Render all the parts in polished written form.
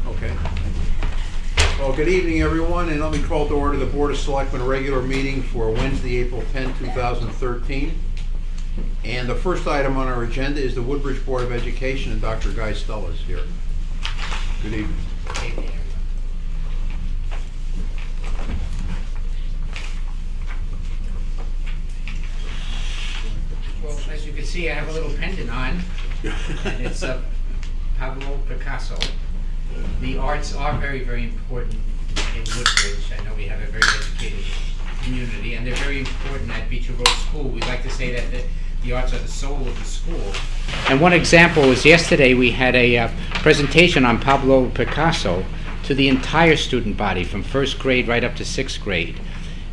Okay. Well, good evening, everyone, and let me call to order the Board of Selectmen regular meeting for Wednesday, April 10, 2013. And the first item on our agenda is the Woodbridge Board of Education, and Dr. Guy Stella is here. Good evening. Well, as you can see, I have a little pendant on, and it's Pablo Picasso. The arts are very, very important in Woodbridge. I know we have a very educated community, and they're very important at Beecher Road School. We like to say that the arts are the soul of the school. And one example was yesterday we had a presentation on Pablo Picasso to the entire student body, from first grade right up to sixth grade,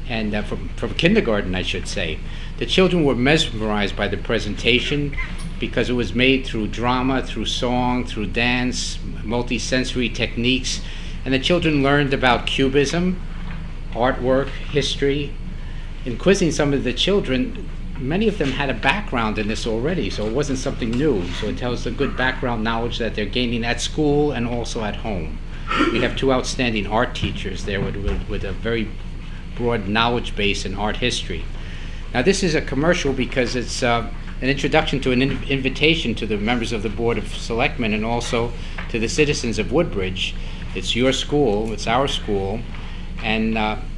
and from kindergarten, I should say. The children were mesmerized by the presentation because it was made through drama, through song, through dance, multi-sensory techniques, and the children learned about cubism, artwork, history. In quizzing some of the children, many of them had a background in this already, so it wasn't something new. So it tells a good background knowledge that they're gaining at school and also at home. We have two outstanding art teachers there with a very broad knowledge base in art history. Now this is a commercial because it's an introduction to an invitation to the members of the Board of Selectmen and also to the citizens of Woodbridge. It's your school, it's our school, and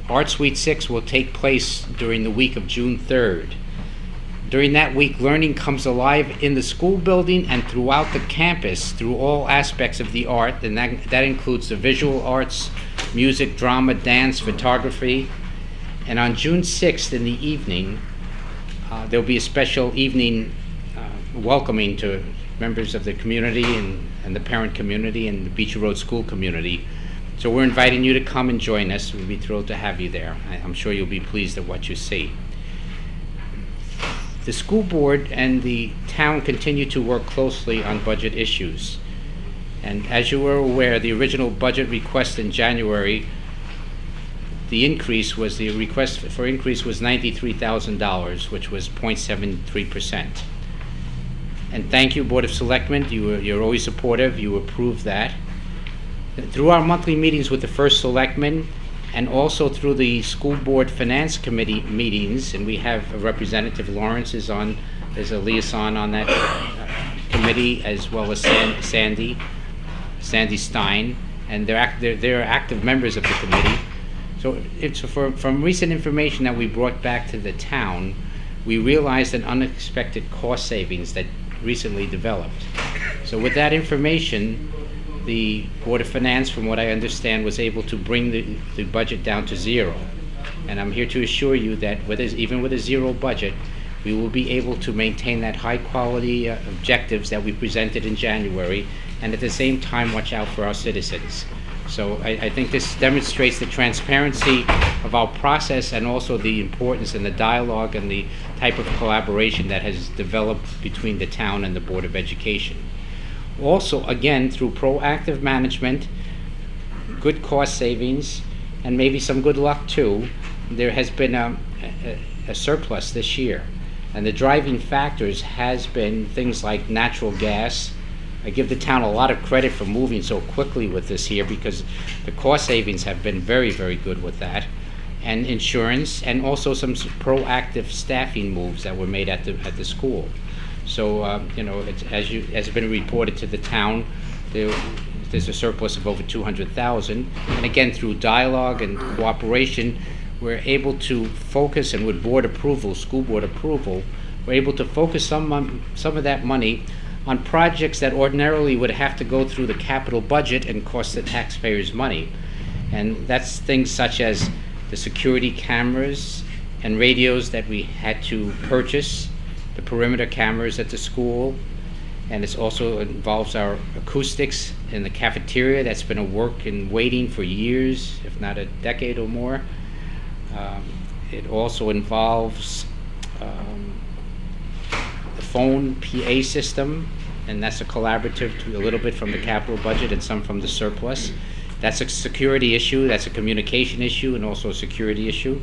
Art Suite 6 will take place during the week of June 3rd. During that week, learning comes alive in the school building and throughout the campus through all aspects of the art, and that includes the visual arts, music, drama, dance, photography. And on June 6th in the evening, there'll be a special evening welcoming to members of the community and the parent community and the Beecher Road School community. So we're inviting you to come and join us. We'll be thrilled to have you there. I'm sure you'll be pleased at what you see. The school board and the town continue to work closely on budget issues. And as you were aware, the original budget request in January, the request for increase was $93,000, which was 0.73%. And thank you, Board of Selectmen. You're always supportive. You approved that. Through our monthly meetings with the first selectman, and also through the school board finance committee meetings, and we have Representative Lawrence is on as a liaison on that committee, as well as Sandy Stein, and they're active members of the committee. So from recent information that we brought back to the town, we realized an unexpected cost savings that recently developed. So with that information, the Board of Finance, from what I understand, was able to bring the budget down to zero. And I'm here to assure you that even with a zero budget, we will be able to maintain that high quality objectives that we presented in January, and at the same time watch out for our citizens. So I think this demonstrates the transparency of our process and also the importance and the dialogue and the type of collaboration that has developed between the town and the Board of Education. Also, again, through proactive management, good cost savings, and maybe some good luck too, there has been a surplus this year. And the driving factors has been things like natural gas. I give the town a lot of credit for moving so quickly with this here because the cost savings have been very, very good with that. And insurance, and also some proactive staffing moves that were made at the school. So, as has been reported to the town, there's a surplus of over $200,000. And again, through dialogue and cooperation, we're able to focus, and with board approval, school board approval, we're able to focus some of that money on projects that ordinarily would have to go through the capital budget and cost the taxpayers money. And that's things such as the security cameras and radios that we had to purchase, the perimeter cameras at the school, and it also involves our acoustics in the cafeteria. That's been a work in waiting for years, if not a decade or more. It also involves the phone PA system, and that's a collaborative to a little bit from the capital budget and some from the surplus. That's a security issue, that's a communication issue, and also a security issue.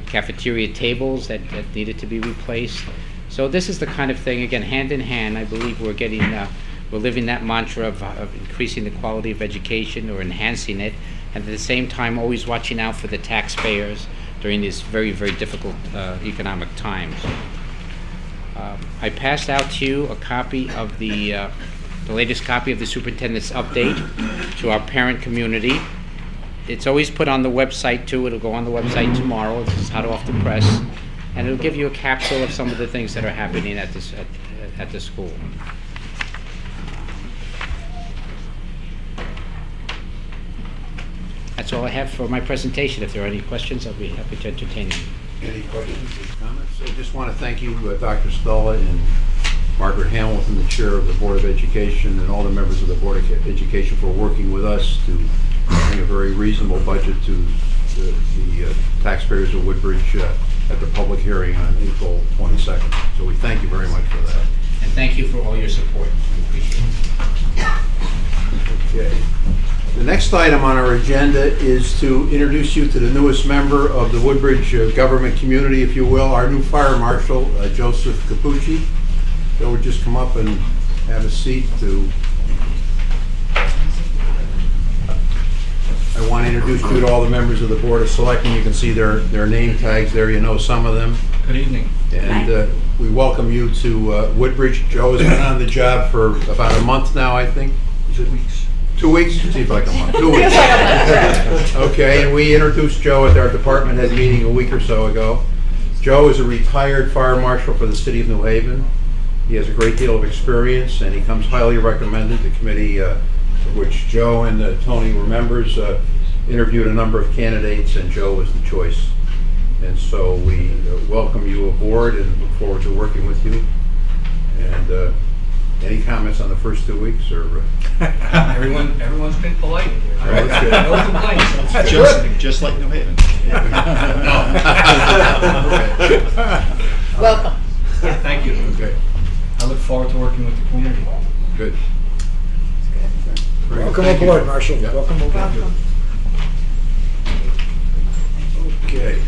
Cafeteria tables that needed to be replaced. So this is the kind of thing, again, hand in hand, I believe we're we're living that mantra of increasing the quality of education or enhancing it, and at the same time always watching out for the taxpayers during these very, very difficult economic times. I passed out to you a copy of the latest copy of the superintendent's update to our parent community. It's always put on the website too. It'll go on the website tomorrow. This is hot off the press, and it'll give you a capsule of some of the things that are happening at the school. That's all I have for my presentation. If there are any questions, I'll be happy to entertain them. Any questions or comments? I just want to thank you, Dr. Stolla and Margaret Hamilton, the chair of the Board of Education, and all the members of the Board of Education for working with us to bring a very reasonable budget to the taxpayers of Woodbridge at the public hearing on April 22nd. So we thank you very much for that. And thank you for all your support. We appreciate it. Okay. The next item on our agenda is to introduce you to the newest member of the Woodbridge government community, if you will, our new fire marshal, Joseph Capucci. Joe would just come up and have a seat to... I want to introduce you to all the members of the Board of Selectmen. You can see their name tags there. You know some of them. Good evening. And we welcome you to Woodbridge. Joe has been on the job for about a month now, I think. 2 weeks. 2 weeks? Seems like a month. 2 weeks. Okay, and we introduced Joe at our department head meeting a week or so ago. Joe is a retired fire marshal for the city of New Haven. He has a great deal of experience, and he comes highly recommended. The committee, which Joe and Tony were members, interviewed a number of candidates, and Joe was the choice. And so we welcome you aboard and look forward to working with you. And any comments on the first 2 weeks? Or Everyone's been polite. All right, that's good. No complaints. That's good. Just like New Haven. Welcome. Thank you. Okay, I look forward to working with the community. good. Very good. Welcome Thank you. aboard, Marshal. Yep. Welcome aboard. Welcome. Okay.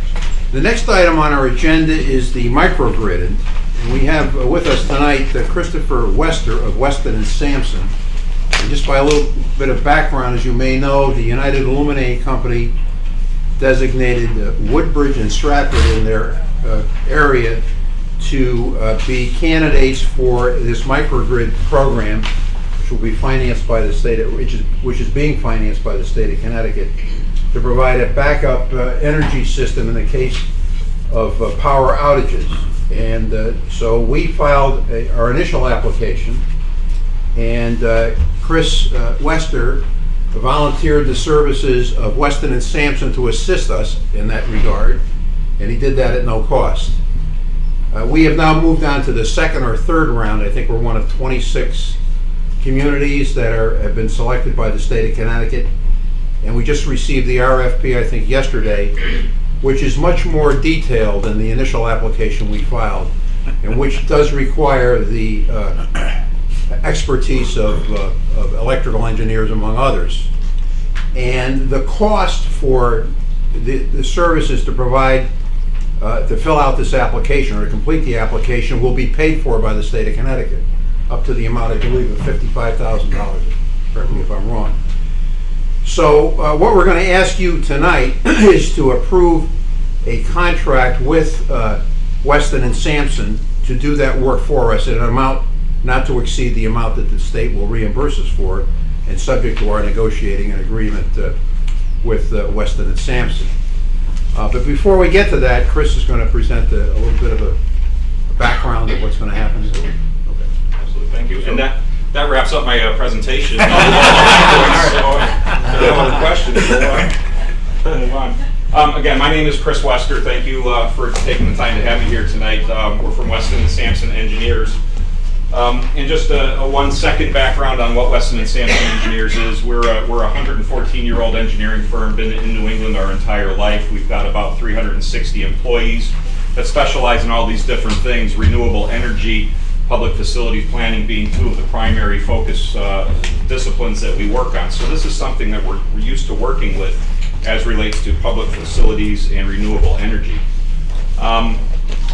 The next item on our agenda is the microgrid. And we have with us tonight Christopher Wester of Weston and Sampson. And just by a little bit of background, as you may know, the United Illuminating Company designated Woodbridge and Stratford in their area to be candidates for this microgrid program, which will be financed by the state, which is being financed by the state of Connecticut, to provide a backup energy system in the case of power outages. And so we filed our initial application, and Chris Wester volunteered the services of Weston and Sampson to assist us in that regard, and he did that at no cost. We have now moved on to the second or third round. I think we're one of 26 communities that have been selected by the state of Connecticut, and we just received the RFP, I think, yesterday, which is much more detailed than the initial application we filed, and which does require the expertise of electrical engineers, among others. And the cost for the services to provide, to fill out this application or to complete the application will be paid for by the state of Connecticut, up to the amount, I believe, of $55,000. Correct me if I'm wrong. So what we're going to ask you tonight is to approve a contract with Weston and Sampson to do that work for us at an amount not to exceed the amount that the state will reimburse us for, and subject to our negotiating an agreement with Weston and Sampson. But before we get to that, Chris is going to present a little bit of a background of what's going to happen. Okay. Absolutely, thank you. And that wraps up my presentation. So, no other questions. We'll move on. Again, my name is Chris Wester. Thank you for taking the time to have me here tonight. We're from Weston and Sampson Engineers. And just a 1 second background on what Weston and Sampson Engineers is. We're a 114-year-old engineering firm, been in New England our entire life. We've got about 360 employees that specialize in all these different things, renewable energy, public facilities planning being two of the primary focus disciplines that we work on. So this is something that we're used to working with as relates to public facilities and renewable energy.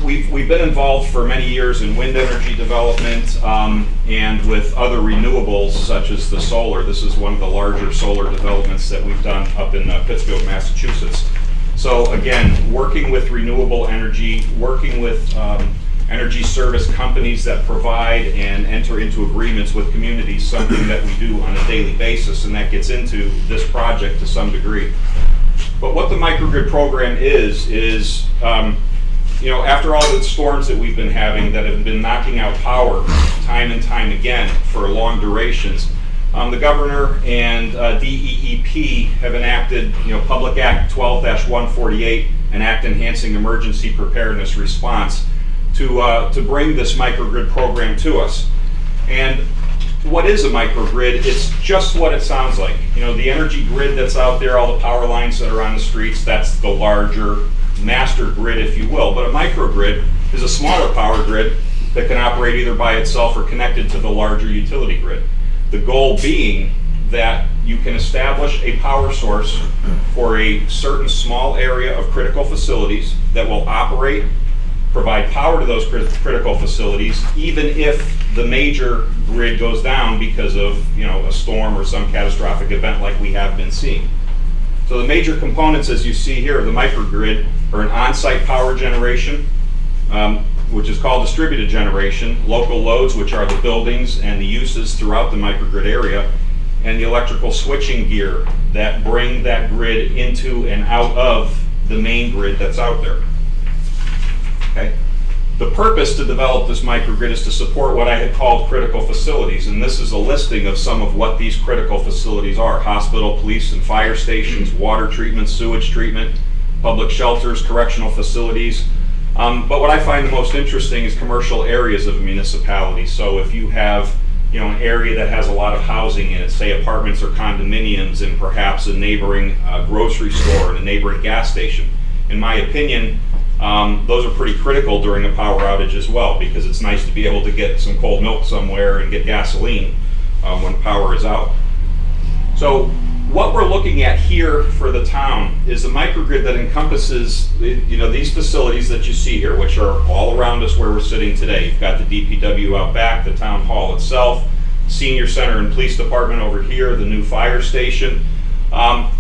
we've been involved for many years in wind energy development and with other renewables such as the solar. This is one of the larger solar developments that we've done up in Pittsfield, Massachusetts. So again, working with renewable energy, working with energy service companies that provide and enter into agreements with communities, something that we do on a daily basis, and that gets into this project to some degree. But what the microgrid program is after all the storms that we've been having that have been knocking out power time and time again for long durations, the governor and DEEP have enacted, Public Act 12-148, an act enhancing emergency preparedness response to bring this microgrid program to us. And what is a microgrid? It's just what it sounds like. The energy grid that's out there, all the power lines that are on the streets, that's the larger master grid, if you will. But a microgrid is a smaller power grid that can operate either by itself or connected to the larger utility grid. The goal being that you can establish a power source for a certain small area of critical facilities that will operate, provide power to those critical facilities, even if the major grid goes down because of a storm or some catastrophic event like we have been seeing. So the major components, as you see here, of the microgrid are an on-site power generation, which is called distributed generation, local loads, which are the buildings and the uses throughout the microgrid area, and the electrical switching gear that bring that grid into and out of the main grid that's out there. Okay. The purpose to develop this microgrid is to support what I had called critical facilities, and this is a listing of some of what these critical facilities are: hospital, police and fire stations, water treatment, sewage treatment, public shelters, correctional facilities. But what I find the most interesting is commercial areas of a municipality. So if you have an area that has a lot of housing in it, say apartments or condominiums, and perhaps a neighboring grocery store and a neighboring gas station, in my opinion, those are pretty critical during a power outage as well, because it's nice to be able to get some cold milk somewhere and get gasoline when power is out. So what we're looking at here for the town is a microgrid that encompasses these facilities that you see here, which are all around us where we're sitting today. You've got the DPW out back, the town hall itself, senior center and police department over here, the new fire station.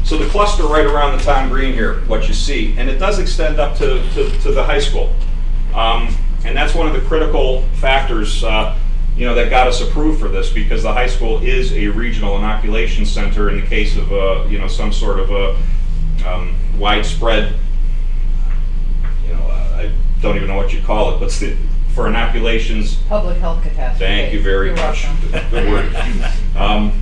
So the cluster right around the town green here, what you see, and it does extend up to the high school. And that's one of the critical factors that got us approved for this, because the high school is a regional inoculation center in the case of some sort of a widespread, I don't even know what you call it, but for inoculations. Public health catastrophe. Thank you very You're much. welcome. Good word.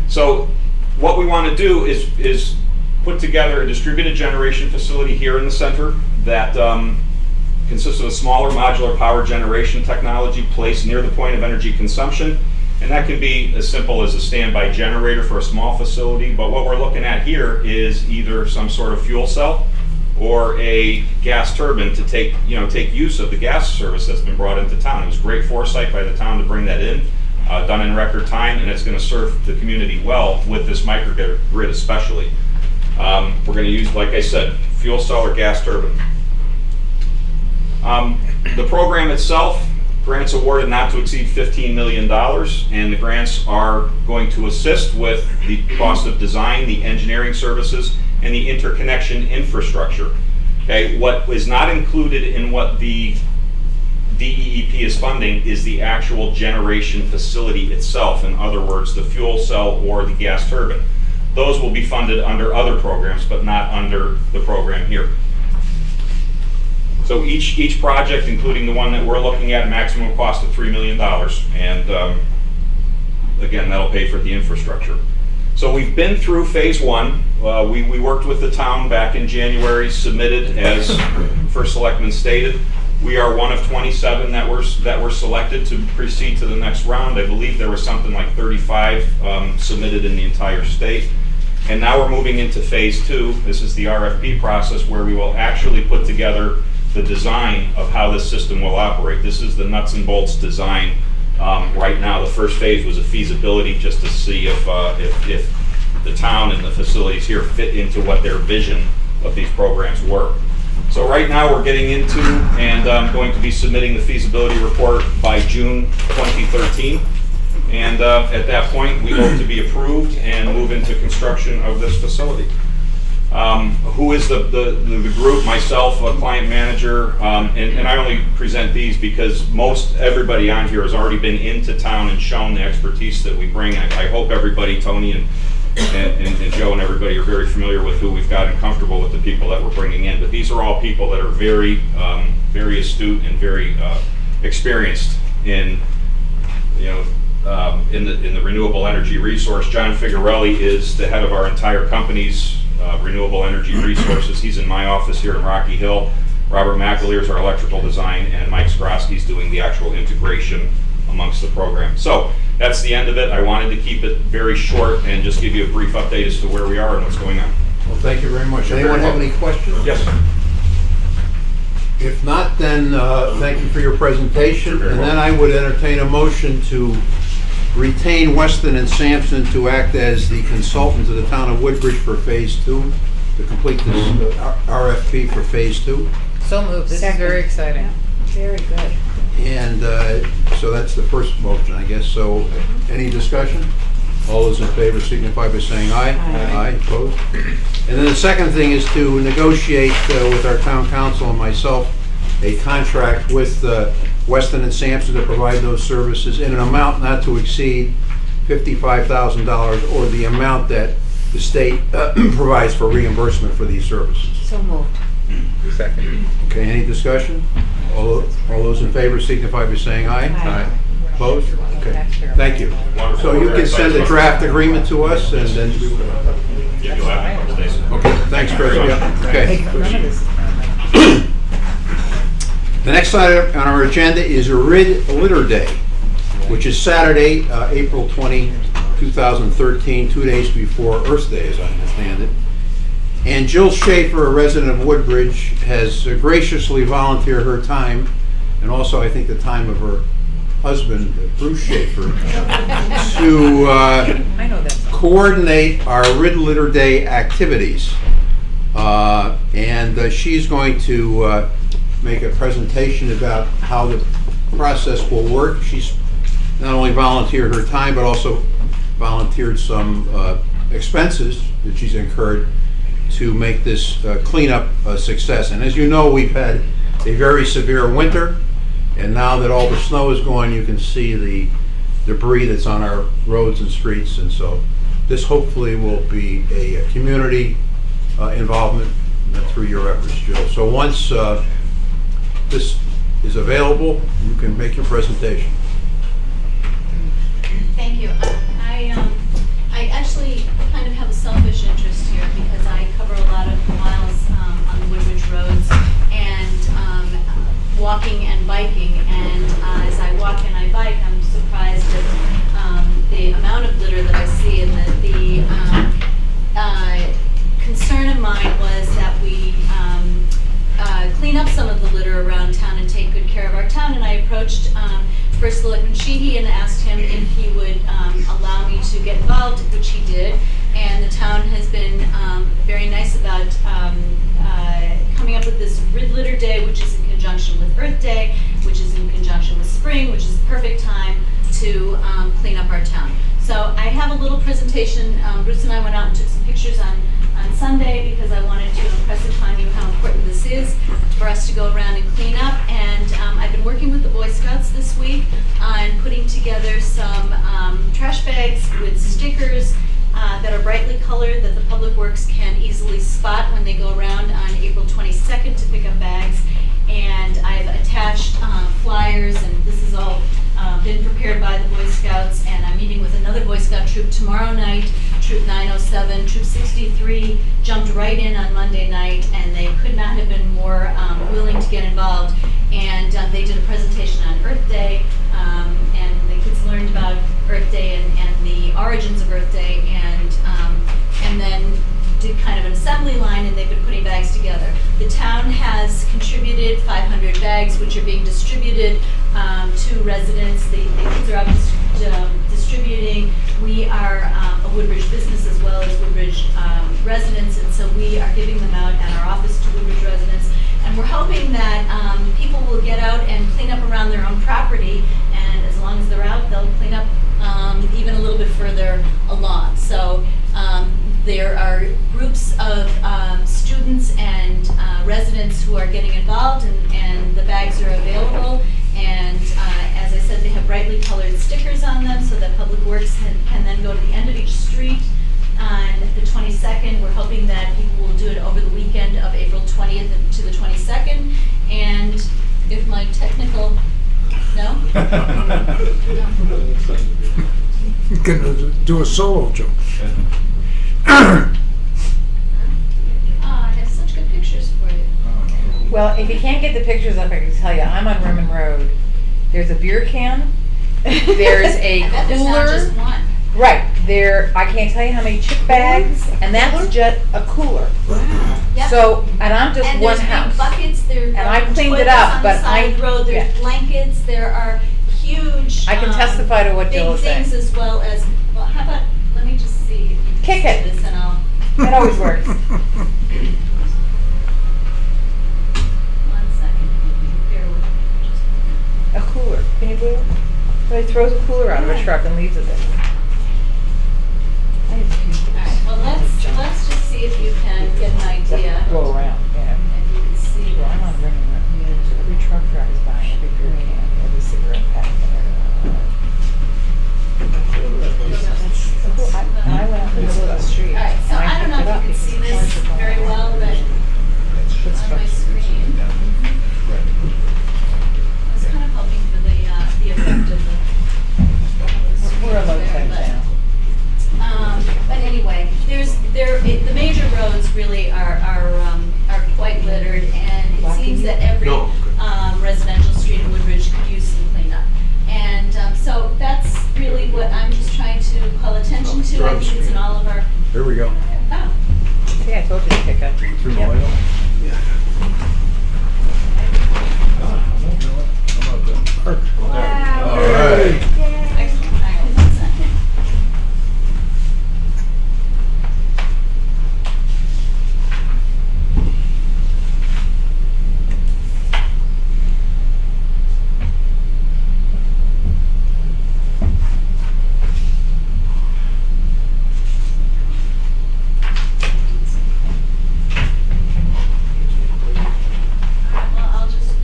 So what we want to do is put together a distributed generation facility here in the center that consists of a smaller modular power generation technology placed near the point of energy consumption. And that can be as simple as a standby generator for a small facility. But what we're looking at here is either some sort of fuel cell or a gas turbine to take use of the gas service that's been brought into town. It was great foresight by the town to bring that in, done in record time, and it's going to serve the community well with this microgrid especially. We're going to use, like I said, fuel cell or gas turbine. The program itself, grants awarded not to exceed $15 million, and the grants are going to assist with the cost of design, the engineering services, and the interconnection infrastructure. Okay, what is not included in what the DEEP is funding is the actual generation facility itself. In other words, the fuel cell or the gas turbine. Those will be funded under other programs, but not under the program here. So each project, including the one that we're looking at, maximum cost of $3 million. And again, that'll pay for the infrastructure. So we've been through phase one. We worked with the town back in January, submitted as first selectman stated. We are one of 27 that were selected to proceed to the next round. I believe there was something like 35 submitted in the entire state. And now we're moving into phase two. This is the RFP process where we will actually put together the design of how this system will operate. This is the nuts and bolts design. Right now, the first phase was a feasibility just to see if the town and the facilities here fit into what their vision of these programs were. So right now, we're getting into and going to be submitting the feasibility report by June 2013. And at that point, we hope to be approved and move into construction of this facility. Who is the group? Myself, a client manager, and I only present these because most everybody on here has already been into town and shown the expertise that we bring. I hope everybody, Tony and Joe and everybody, are very familiar with who we've got and comfortable with the people that we're bringing in. But these are all people that are very, very astute and very experienced in, in the renewable energy resource. John Figarelli is the head of our entire company's renewable energy resources. He's in my office here in Rocky Hill. Robert McAleer is our electrical design, and Mike Skrosky's doing the actual integration amongst the program. So that's the end of it. I wanted to keep it very short and just give you a brief update as to where we are and what's going on. Well, thank you very much. Anyone have any questions? Yes. If not, then thank you for your presentation. And then I would entertain a motion to retain Weston and Sampson to act as the consultant to the town of Woodbridge for Phase 2, to complete this RFP for Phase 2. So moved. This Second. is very exciting. Very good. And so that's the first motion, I guess. So any discussion? All those in favor signify by saying aye. Aye. Opposed? And then the second thing is to negotiate with our town council and myself a contract with Weston and Sampson to provide those services in an amount not to exceed $55,000 or the amount that the state provides for reimbursement for these services. So moved. Second. Okay, any discussion? All those in favor signify by saying aye. Aye. Opposed? Okay, thank you. So you can send a draft agreement to us and then, Yeah, you'll have it in a couple days. okay, thanks, Chris. Yeah, okay. None of this is permanent. The next item on our agenda is Rid Litter Day, which is Saturday, April 20, 2013, 2 days before Earth Day, as I understand it. And Jill Schaefer, a resident of Woodbridge, has graciously volunteered her time, and also I think the time of her husband, Bruce Schaefer, to I know that song. coordinate our Rid Litter Day activities. And she's going to make a presentation about how the process will work. She's not only volunteered her time, but also volunteered some expenses that she's incurred to make this cleanup a success. And as you know, we've had a very severe winter, and now that all the snow is gone, you can see the debris that's on our roads and streets. And so this hopefully will be a community involvement through your efforts, Jill. So once this is available, you can make your presentation. Thank you. I actually kind of have a selfish interest here because I cover a lot of miles on the Woodbridge roads and walking and biking. And as I walk and I bike, I'm surprised at the amount of litter that I see, and the concern of mine was that we clean up some of the litter around town and take good care of our town. And I approached First Selectman Sheehy and asked him if he would allow me to get involved, which he did. And the town has been very nice about coming up with this Rid Litter Day, which is in conjunction with Earth Day, which is in conjunction with spring, which is the perfect time to clean up our town. So I have a little presentation. Bruce and I went out and took some pictures on Sunday because I wanted to impress upon you how important this is for us to go around and clean up. And I've been working with the Boy Scouts this week on putting together some trash bags with stickers that are brightly colored that the Public Works can easily spot when they go around on April 22nd to pick up bags. And I've attached flyers, and this is all been prepared by the Boy Scouts, and I'm meeting with another Boy Scout troop tomorrow night, Troop 907. Troop 63 jumped right in on Monday night, and they could not have been more willing to get involved. And they did a presentation on Earth Day, and the kids learned about Earth Day and the origins of Earth Day, and then did kind of an assembly line, and they've been putting bags together. The town has contributed 500 bags, which are being distributed to residents. The kids are out distributing we are a Woodbridge business as well as Woodbridge residents, and so we are giving them out at our office to Woodbridge residents. And we're hoping that people will get out and clean up around their own property, and as long as they're out, they'll clean up even a little bit further along. So there are groups of students and residents who are getting involved, and the bags are available. And as I said, they have brightly colored stickers on them so that Public Works can then go to the end of each street on the 22nd. We're hoping that people will do it over the weekend of April 20th to the 22nd. And if my technical, no? You can do a solo joke. I have such good pictures for you. Well, if you can't get the pictures up, I can tell you, I'm on Rimmon Road. There's a beer can. There's a I bet there's not just cooler. one. Right, there, I can't tell you how many chip bags, and that's just a cooler. Yep. So, and I'm just And one there's house. big buckets, there And I are cleaned it toilets up, on the but side of the road, there's yeah. blankets, there are huge. I can testify to what Jill big is saying. things as well as, well, how about, let me just see if you can Kick see it. this and I'll, That always works. one second, bear with me just a A cooler, can you believe it? Somebody throws a cooler out of a truck and leaves it there. Alright, well, let's just see if you can get an idea, Roll around, yeah. if you can see Well, I'm on this. Rimmon Road. So every truck drives by, every beer can, every cigarette pack. I went out in the middle of the street. Alright, so and I don't know picked it up if you can because see the this cars were going very by. well, but on my screen. I was kind of hoping for the effect of the. We're a low tech there, now. but anyway, the major roads really are quite littered, and it seems that every residential street in Woodbridge could use some cleanup. And so that's really what I'm just trying to call attention to. I think it's in all of our. Here we go. Oh. See, I told you to pick up. Turn the Yep. light on. How about that? Park. Wow. All right. Excellent. All right, one second. All right, well, I'll just.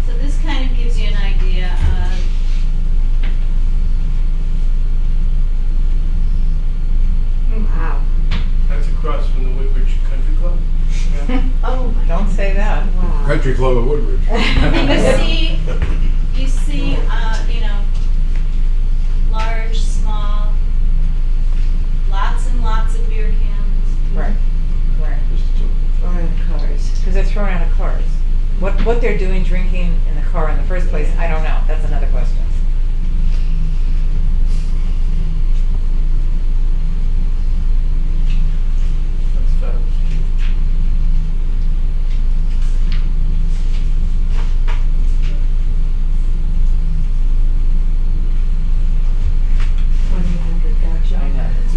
So this kind of gives you an idea of. Wow. That's across from the Woodbridge Country Club. Oh, don't say that. Country Club of Woodbridge. You see, you know, large, small, lots and lots of beer cans. Right, right. Because they're throwing out of cars. What they're doing drinking in the car in the first place, I don't know. That's another question.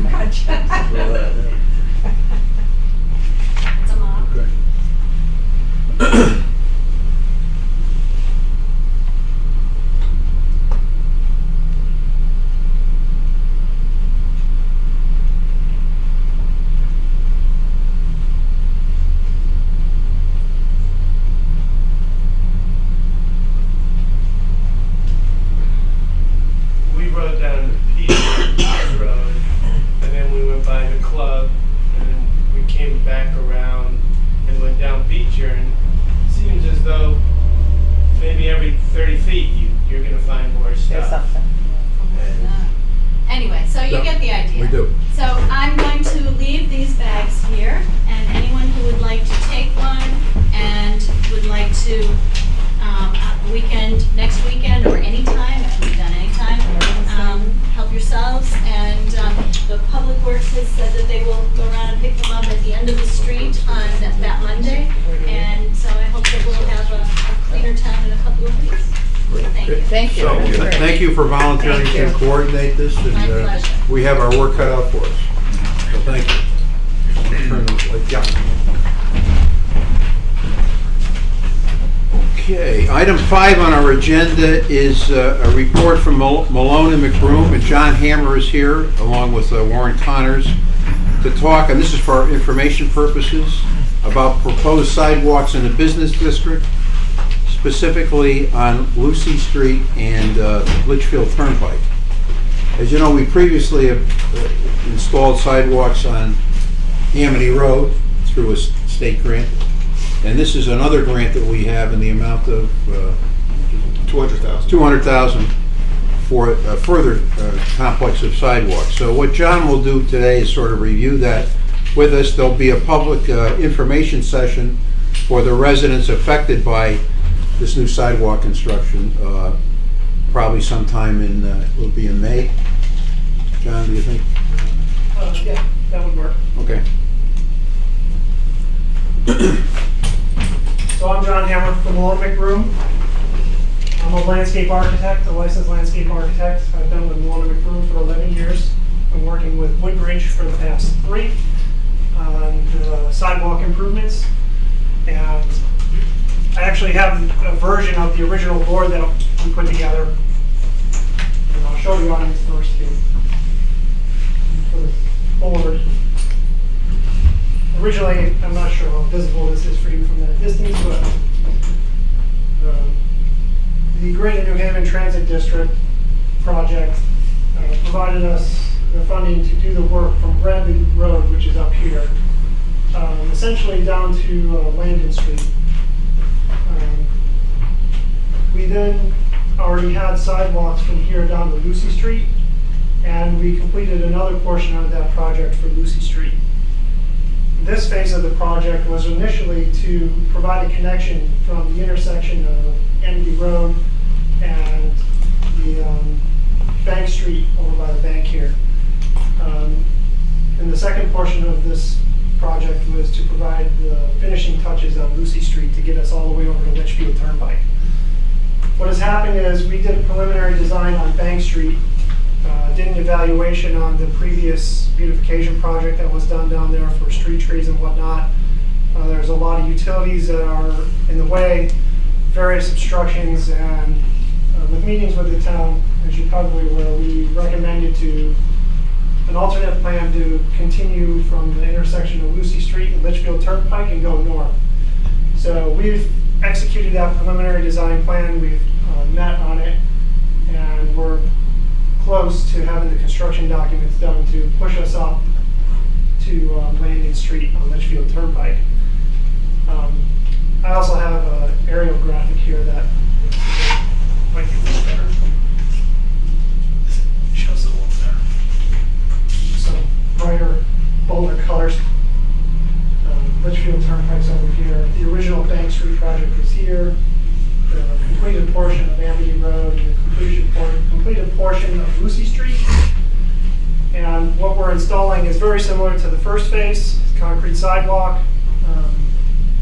That's fabulous. I know. It's a mop. Okay. We rode down Peach Road, and then we went by the club, and then we came back around and went down Beecher, and it seems as though maybe every 30 feet you're going to find more stuff. There's something. Anyway, so you Yeah, get the idea. we do. So I'm going to leave these bags here, and anyone who would like to take one and would like to, next weekend or anytime, it can be done anytime, help yourselves. And the Public Works has said that they will go around and pick them up at the end of the street on that Monday. Thank you. So, That's great. thank you for volunteering Thank to you. coordinate this, and My pleasure. we have our work cut out for us. So thank you. Turn those lights- yeah. Okay, item 5 on our agenda is a report from Malone and McBroom, and John Hammer is here, along with Warren Connors, to talk, and this is for information purposes, about proposed sidewalks in the business district, specifically on Lucy Street and Litchfield Turnpike. As you know, we previously have installed sidewalks on Amity Road through a state grant. And this is another grant that we have in the amount of $200,000 for a further complex of sidewalks. So what John will do today is sort of review that with us. There'll be a public information session for the residents affected by this new sidewalk construction, probably sometime in, will be in May. John, do you think? Yeah, that would work. Okay. So I'm John Hammer from Malone McBroom. I'm a landscape architect, a licensed landscape architect. I've been with Malone McBroom for 11 years. I'm working with Woodbridge for the past 3 on sidewalk improvements. And I actually have a version of the original board that we put together. And I'll show the audience first here. For the board. Originally, I'm not sure how visible this is for you from that distance, but the Greater New Haven Transit District project provided us the funding to do the work from Bradley Road, which is up here, essentially down to Landon Street. We then already had sidewalks from here down to Lucy Street, and we completed another portion of that project for Lucy Street. This phase of the project was initially to provide a connection from the intersection of Amity Road and the Bank Street over by the bank here. And the second portion of this project was to provide the finishing touches on Lucy Street to get us all the way over to Litchfield Turnpike. What has happened is we did a preliminary design on Bank Street, did an evaluation on the previous beautification project that was done down there for street trees and whatnot. There's a lot of utilities that are in the way, various obstructions, and with meetings with the town, as you probably were, we recommended to an alternate plan to continue from the intersection of Lucy Street and Litchfield Turnpike and go north. So we've executed that preliminary design plan, we've met on it, and we're close to having the construction documents done to push us up to Landing Street on Litchfield Turnpike. I also have an aerial graphic here that might be a little better. Shows it over there. Some brighter, bolder colors. Litchfield Turnpike's over here. The original Bank Street project was here. The completed portion of Amity Road and the completed portion of Lucy Street. And what we're installing is very similar to the first phase, concrete sidewalk,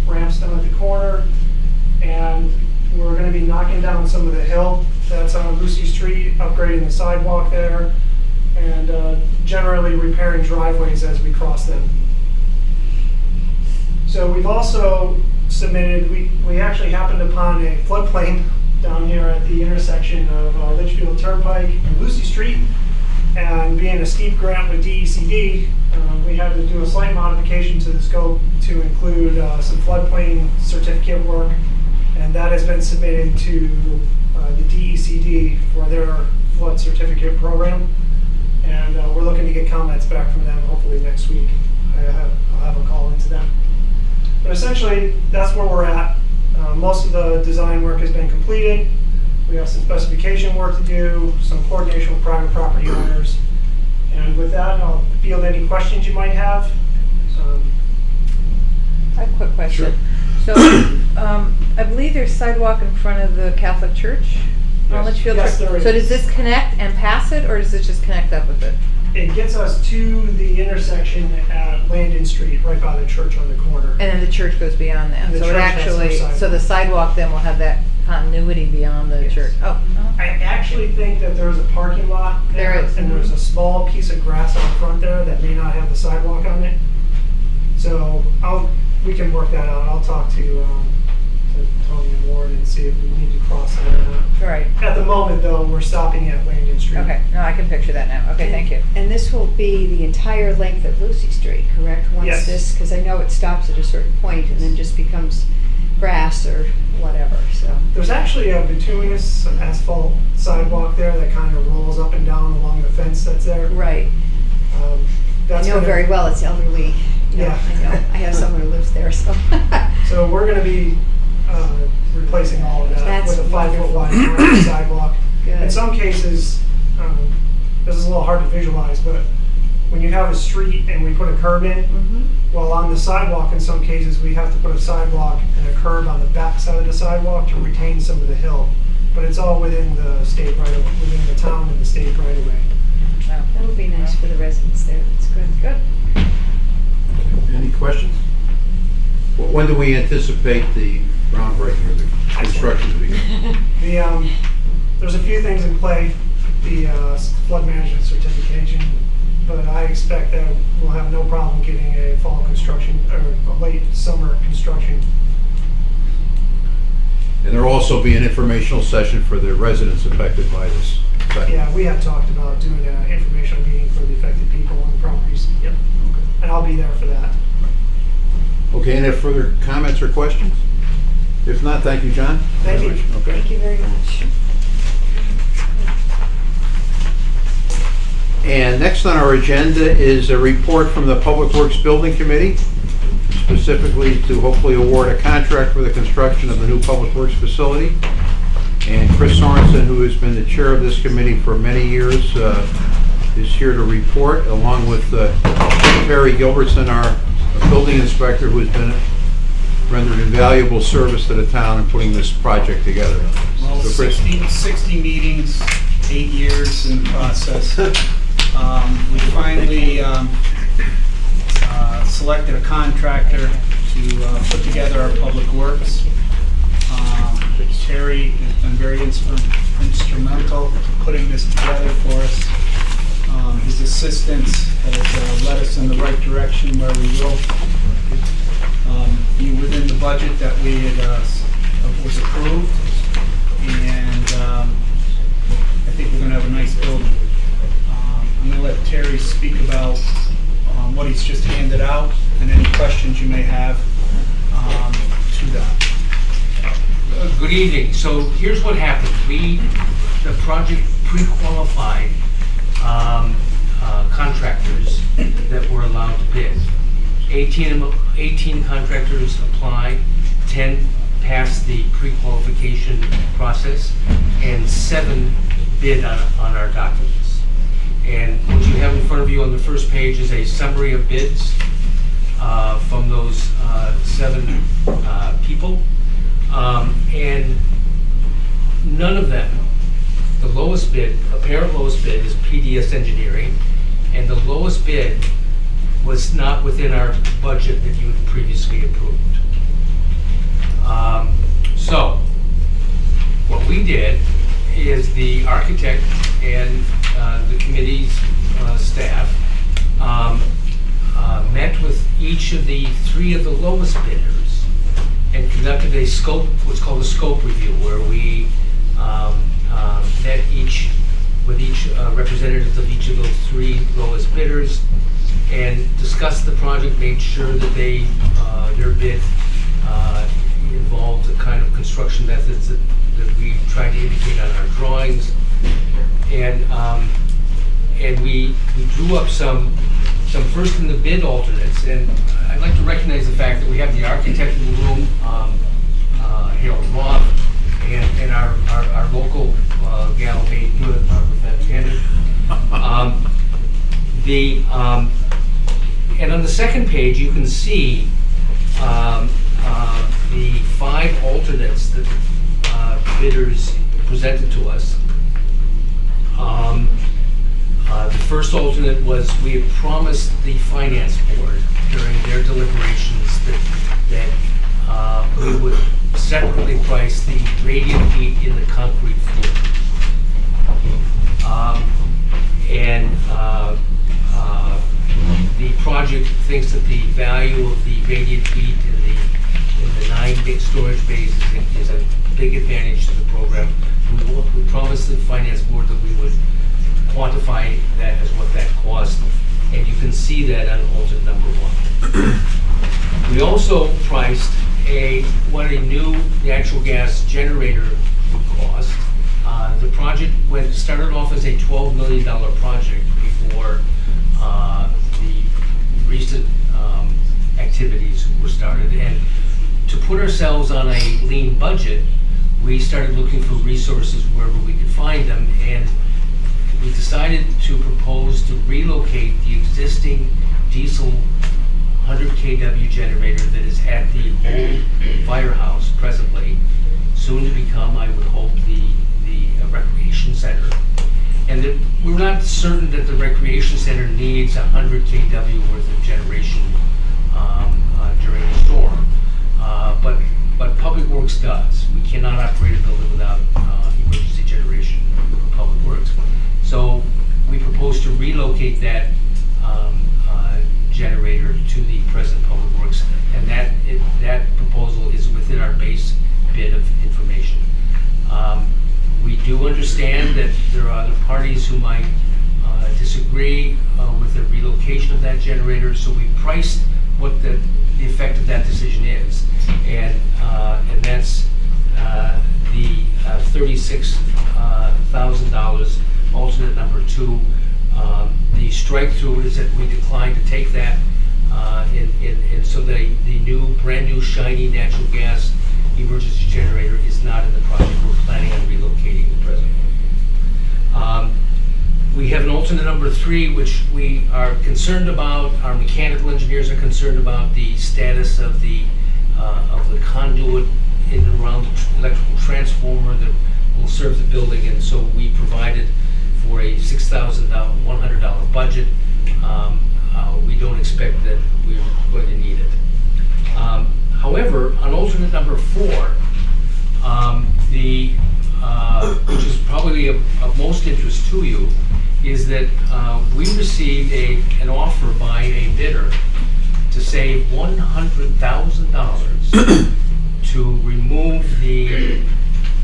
ramps down at the corner, and we're going to be knocking down some of the hill that's on Lucy Street, upgrading the sidewalk there, and generally repairing driveways as we cross them. So we've also submitted, we actually happened upon a floodplain down here at the intersection of Litchfield Turnpike and Lucy Street, and being a steep grant with DECD, we had to do a slight modification to the scope to include some floodplain certificate work, and that has been submitted to the DECD for their flood certificate program, and we're looking to get comments back from them hopefully next week. I'll have a call into them. But essentially, that's where we're at. Most of the design work has been completed. We have some specification work to do, some coordination with private property owners. And with that, I'll field any questions you might have. I have a quick question. Sure. So, I believe there's sidewalk in front of the Catholic Church on Yes. Litchfield. Yes, there is. So does this connect and pass it, or does it just connect up with it? It gets us to the intersection at Landon Street, right by the church on the corner. And then the church goes beyond that. And the So it church has no actually, so the sidewalk. sidewalk then will have that continuity beyond the Yes. church. Oh, I actually think that there's a parking lot there. There is. And there's a small piece of grass out front there that may not have the sidewalk on it. So we can work that out. I'll talk to Tony and Warren and see if we need to cross that or not. right. At the moment, though, we're stopping at Landon Street. Okay, no, I can picture that now. Okay, thank you. And this will be the entire length of Lucy Street, correct? Once Yes. this, because I know it stops at a certain point and then just becomes grass or whatever, so. There's actually a bituminous asphalt sidewalk there that kind of rolls up and down along the fence that's there. Right. I That's know gonna- very well, it's elderly. You know, Yeah. I know, I have someone who lives there, so. So we're gonna be replacing all of that That's with a 5-foot wide wonderful. orange sidewalk. In Good. some cases, this is a little hard to visualize, but when you have a street and we put a curb in, Mhm. well, on the sidewalk, in some cases, we have to put a sidewalk and a curb on the back side of the sidewalk to retain some of the hill. But it's all within the state right of, within the town and the state right of way. Wow. That would be nice for the residents there, that's good. Good. Any questions? When do we anticipate the groundbreaking or the construction to begin? There's a few things in play, the flood management certification, but I expect that we'll have no problem getting a fall construction, or a late summer construction. And there'll also be an informational session for the residents affected by this site. Yeah, we have talked about doing an informational meeting for the affected people on the properties. Yep. And I'll be there for that. Okay, any further comments or questions? If not, thank you, John. Thank you. Okay. Thank you very much. And next on our agenda is a report from the Public Works Building Committee, specifically to hopefully award a contract for the construction of the new Public Works facility. And Chris Sorensen, who has been the chair of this committee for many years, is here to report, along with Terry Gilbertson, our building inspector, who has been rendered invaluable service to the town in putting this project together. Well, So, Chris. 60 meetings, 8 years in the process. We finally selected a contractor to put together our public works. Terry has been very instrumental in putting this together for us. His assistance has led us in the right direction where we will be within the budget that we had was approved, and I think we're going to have a nice building. I'm going to let Terry speak about what he's just handed out and any questions you may have to that. Good evening. So here's what happened. The project pre-qualified contractors that were allowed to bid. 18 contractors applied, 10 passed the pre-qualification process, and 7 bid on our documents. And what you have in front of you on the first page is a summary of bids from those 7 people. And none of them, the lowest bid, apparent lowest bid is PDS Engineering, and the lowest bid was not within our budget that you had previously approved. So, what we did is the architect and the committee's staff met with each of the 3 of the lowest bidders and conducted a scope, what's called a scope review, where we met with each representatives of each of those 3 lowest bidders and discussed the project, made sure that their bid involved the kind of construction methods that we tried to indicate on our drawings, and we drew up some first in the bid alternates. And I'd like to recognize the fact that we have the architect in the room, Harold Roth, and our local gal made good, and on the second page you can see the 5 alternates that bidders presented to us. The first alternate was, we had promised the finance board during their deliberations that we would separately price the radiant heat in the concrete floor. The project thinks that the value of the radiant heat in the 9 storage bays is a big advantage to the program. We promised the finance board that we would quantify that as what that cost, and you can see that on alternate number 1. We also priced what a new natural gas generator would cost. The project started off as a $12 million project before the recent activities were started. And to put ourselves on a lean budget, we started looking for resources wherever we could find them, and we decided to propose to relocate the existing diesel 100 kW generator that is at the old firehouse presently, soon to become, I would hope, the recreation center. And that we're not certain that the recreation center needs 100 kW worth of generation during a storm, but Public Works does. We cannot operate a building without emergency generation for Public Works. So we propose to relocate that generator to the present Public Works, and that proposal is within our base bid of information. We do understand that there are other parties who might disagree with the relocation of that generator, so we priced what the effect of that decision is, and that's the $36,000 alternate number 2. The strike through is that we declined to take that, and so the brand new shiny natural gas emergency generator is not in the project. We're planning on relocating the present one. We have an alternate number 3, which we are concerned about. Our mechanical engineers are concerned about the status of the conduit in and around the electrical transformer that will serve the building, and so we provided for a $6,100 budget. We don't expect that we're going to need it. However, on alternate number 4, which is probably of most interest to you, is that we received an offer by a bidder to save $100,000 to remove the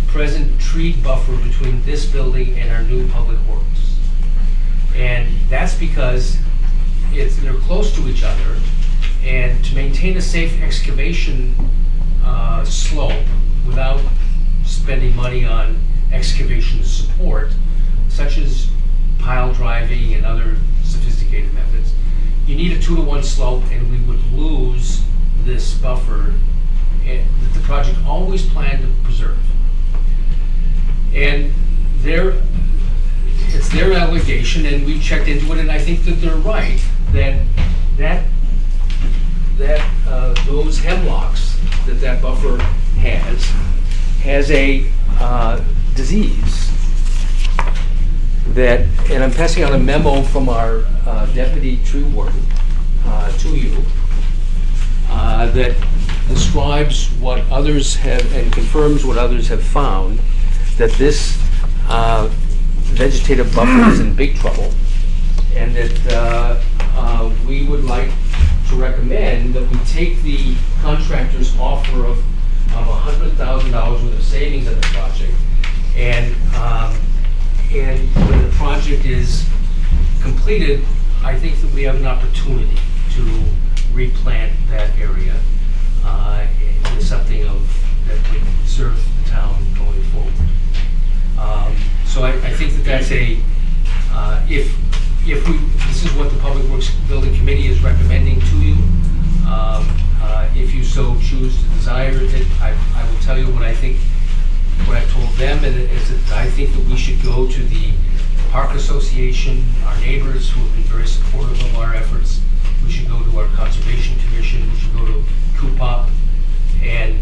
present tree buffer between this building and our new Public Works. And that's because they're close to each other, and to maintain a safe excavation slope without spending money on excavation support, such as pile driving and other sophisticated methods, you need a 2-to-1 slope, and we would lose this buffer that the project always planned to preserve. And it's their allegation, and we checked into it, and I think that they're right, that those hemlocks that buffer has a disease and I'm passing out a memo from our deputy tree warden to you that describes what others have and confirms what others have found, that this vegetative buffer is in big trouble, and that we would like to recommend that we take the contractor's offer of $100,000 worth of savings in the project, and when the project is completed, I think that we have an opportunity to replant that area with something that would serve the town going forward. So I think that that's this is what the Public Works Building Committee is recommending to you. If you so choose to desire it, I will tell you what I think, what I've told them, and is that I think that we should go to the Park Association, our neighbors who have been very supportive of our efforts. We should go to our Conservation Commission. We should go to CUPOP and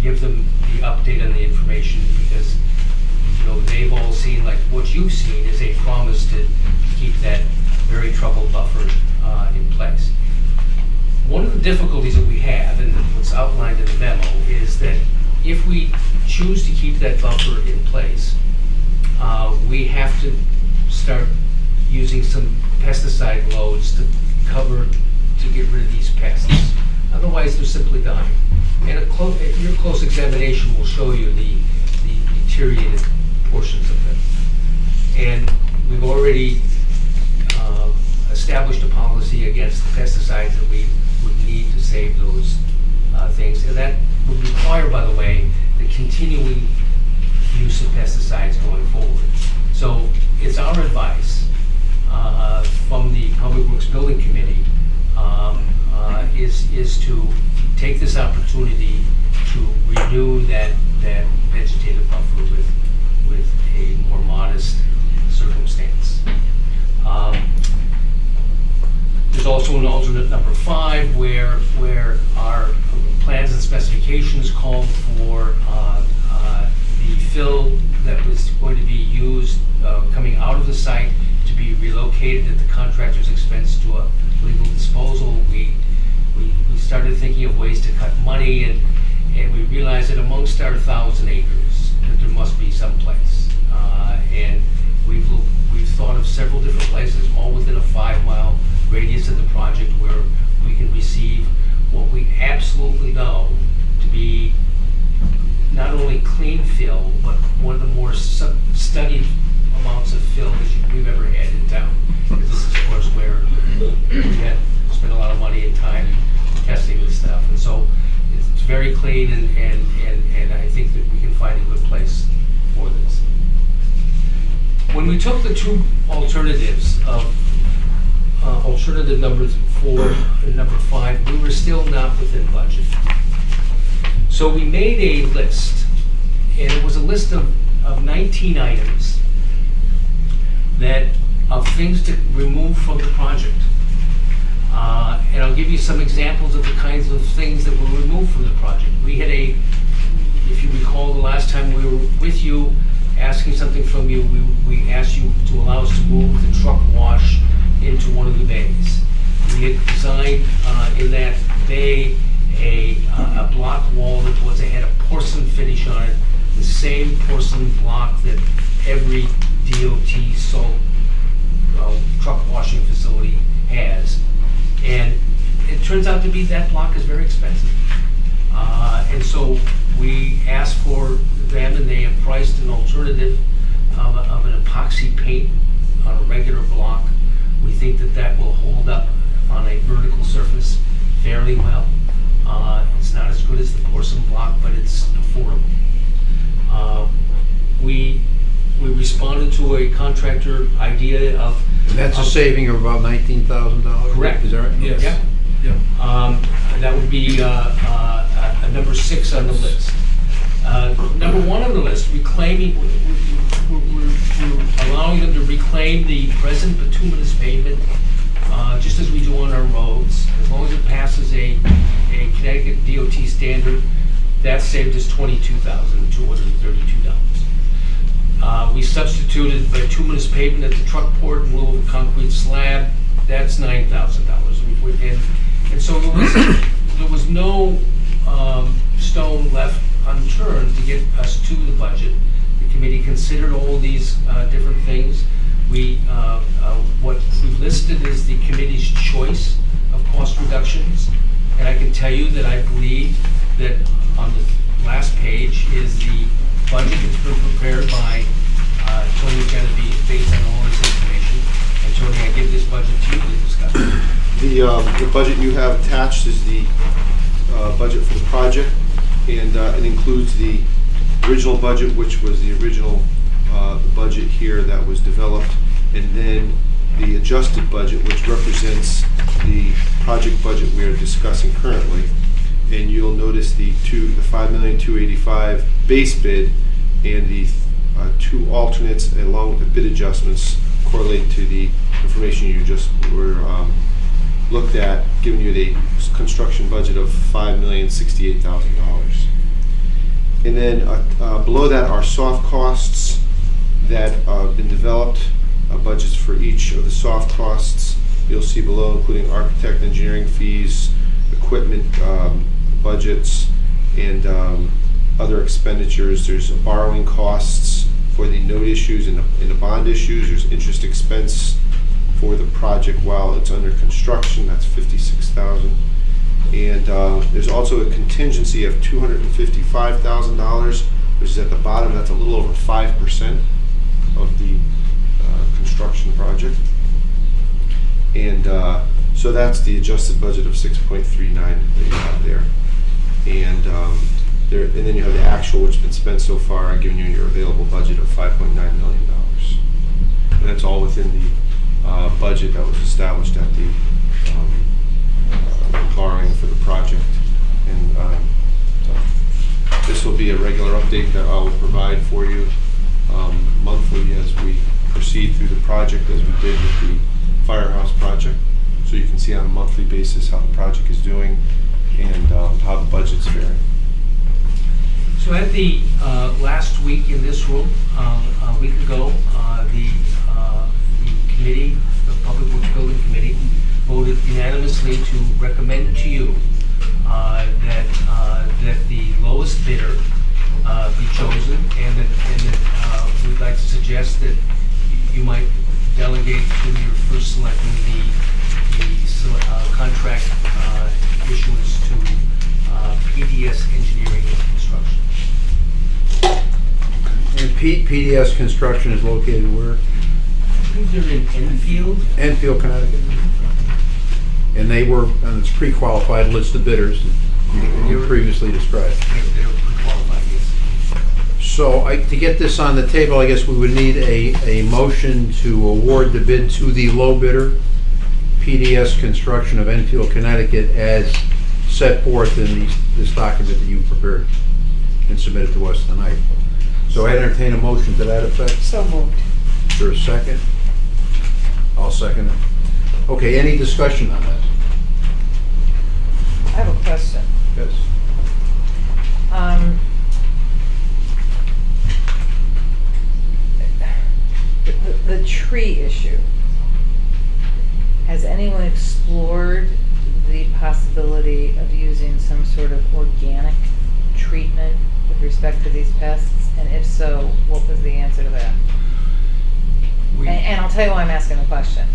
give them the update on the information, because they've all seen, like what you've seen is a promise to difficulties that we have, and what's outlined in the memo, is that if we choose to keep that buffer in place, we have to start using some pesticide loads to get rid of these pests. Otherwise, they're simply dying. And your close examination will show you the deteriorated portions of them. And we've already established a policy against the pesticides that we would need to save those things. And that would require, by the way, the continuing use of pesticides going forward. So it's our advice from the Public Works Building Committee is to take this opportunity to renew that vegetative buffer with a more modest circumstance. There's also an alternate number 5 where our plans and specifications called for the fill that was going to be used coming out of the site to be relocated at the contractor's expense to a legal disposal. We started thinking of ways to cut money, and we realized that amongst our 1,000 acres that there must be some place. And we've thought of several different places, all within a 5-mile radius of the project, where we can receive what we absolutely know to be not only clean fill, but one of the more studied amounts of fill that we've ever had in town. Because this is, of course, where we had spent a lot of money and time testing this stuff. And so it's very clean, and I think that we can find a good place for this. When we took the 2 alternatives of alternative number 4 and number 5, we were still not within budget. So we made a list, and it was a list of 19 items of things to remove from the project. And I'll give you some examples of the kinds of things that were removed from the project. We had if you recall the last time we were with you, asking something from you, we asked you to allow us to move the truck wash into one of the bays. We had designed in that bay a block wall that had a porcelain finish on it, the same porcelain block that every DOT truck washing facility has. And it turns out to be that block is very expensive. And so we asked for them, and they have priced an alternative of an epoxy paint on a regular block. We think that will hold up on a vertical surface fairly well. It's not as good as the porcelain block, but it's affordable. We responded to a contractor idea of... And that's a saving of about $19,000? Correct. Is that right? Yes. Yeah. That would be a number 6 on the list. Number 1 on the list, reclaiming, we're allowing them to reclaim the present bituminous pavement, just as we do on our roads. As long as it passes a Connecticut DOT standard, that saved us $22,232. We substituted bituminous pavement at the truck port in lieu of a concrete slab. That's $9,000. And so there was no stone left unturned to get us to the budget. The committee considered all these different things. What we've listed is the committee's choice of cost reductions. And I can tell you that I believe that on the last page is the budget that's been prepared by Tony Genevieve based on all this information. And Tony, I give this budget to you to discuss. The budget you have attached is the budget for the project, and it includes the original budget, which was the original budget here that was developed, and then the adjusted budget, which represents the project budget we are discussing currently. And you'll notice the $5,285,000 base bid and the 2 alternates, along with the bid adjustments, correlate to the information you just were looked at, giving you the construction budget of $5,068,000. And then below that are soft costs that have been developed, budgets for each of the soft costs. You'll see below, including architect engineering fees, equipment budgets and other expenditures. There's borrowing costs for the note issues and the bond issues. There's interest expense for the project while it's under construction. That's $56,000. And there's also a contingency of $255,000, which is at the bottom. That's a little over 5% of the construction project. And so that's the adjusted budget of 6.39 that you have there. And and then you have the actual, which has been spent so far. I've given you your available budget of $5.9 million. And that's all within the budget that was established at the borrowing for the project. And so this will be a regular update that I will provide for you monthly as we proceed through the project, as we did with the firehouse project. So you can see on a monthly basis how the project is doing and how the budget's faring. So at the last week in this room, a week ago, the committee, the Public Works Building Committee, voted unanimously to recommend to you that the lowest bidder be chosen, and that we'd like to suggest that you might delegate to your first selectman the contract issuance to PDS Engineering and Construction. And PDS Construction is located where? I think they're in Enfield. Enfield, Connecticut. And they were on its pre-qualified list of bidders that you previously described. They're pre-qualified, yes. So to get this on the table, I guess we would need a motion to award the bid to the low bidder, PDS Construction of Enfield, Connecticut, as set forth in this document that you prepared and submitted to us tonight. So I entertain a motion to that effect. So moved. Is there a second? I'll second it. Okay, any discussion on that? I have a question. Yes. The tree issue. Has anyone explored the possibility of using some sort of organic treatment with respect to these pests? And if so, what was the answer to that? And I'll tell you why I'm asking the question.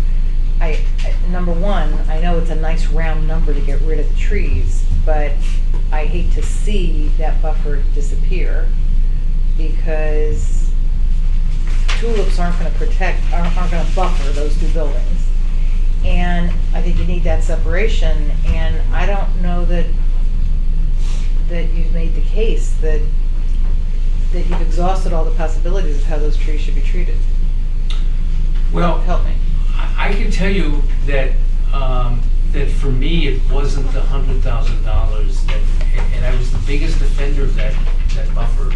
Number one, I know it's a nice round number to get rid of the trees, but I hate to see that buffer disappear because tulips aren't going to buffer those two buildings. And I think you need that separation, and I don't know that you've made the case that you've exhausted all the possibilities of how those trees should be treated. Well, help me. I can tell you that that for me it wasn't the $100,000 and I was the biggest defender of that buffer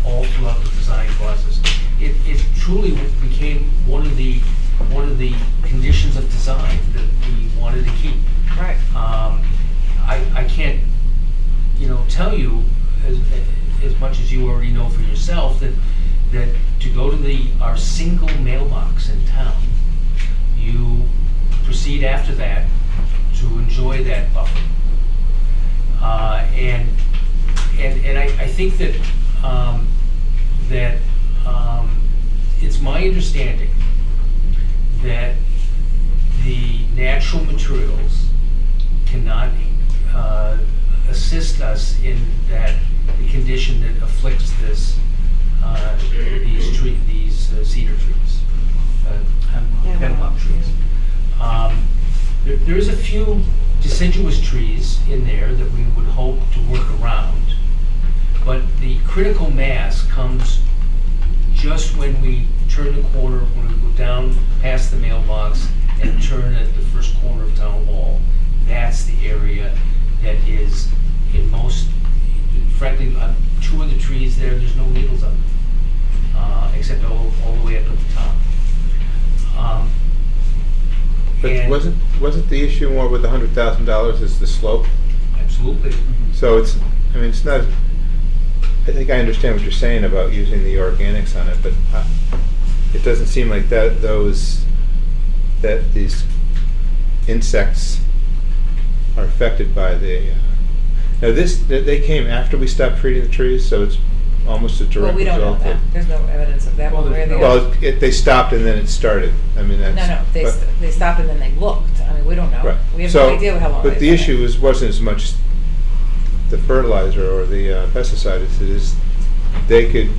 all throughout the design process. It truly became one of the conditions of design that we wanted to keep. Right. I can't, tell you as much as you already know for yourself that to go to our single mailbox in town, you proceed after that to enjoy that buffer. And I think that it's my understanding that the natural materials cannot assist us in the condition that afflicts these cedar trees, hemlock trees. There's a few deciduous trees in there that we would hope to work around, but the critical mass comes just when we turn the corner, when we go down past the mailbox and turn at the first corner of Town Hall. That's the area that is in most, frankly, on two of the trees there's no needles on them, except all the way up at the top. But wasn't the issue more with the $100,000 is the slope? Absolutely. So it's not. I think I understand what you're saying about using the organics on it, but it doesn't seem like these insects are affected by the, now they came after we stopped treating the trees, so it's almost a direct result. Well, we don't know that. There's no evidence of that Well, one way or the Well, other. they stopped and then it started. I mean, that's. No, but- they stopped and then they looked. I mean, we don't know. Right. We have So, no idea how long but they've the done issue it. wasn't as much the fertilizer or the pesticide, it is they could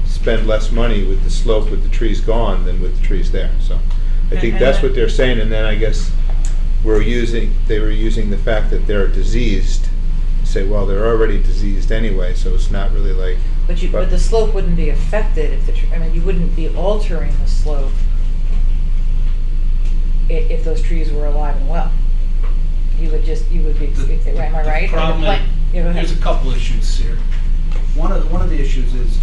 spend less money with the slope with the trees gone than with the trees there. So I think And that's then- what they're saying, and then I guess they were using the fact that they're diseased to say, well, they're already diseased anyway, so it's not really like. But the slope wouldn't be affected if I mean, you wouldn't be altering the slope if those trees were alive and well. You would be, am I right? The problem, Yeah, go ahead. there's a couple issues here. One of the issues is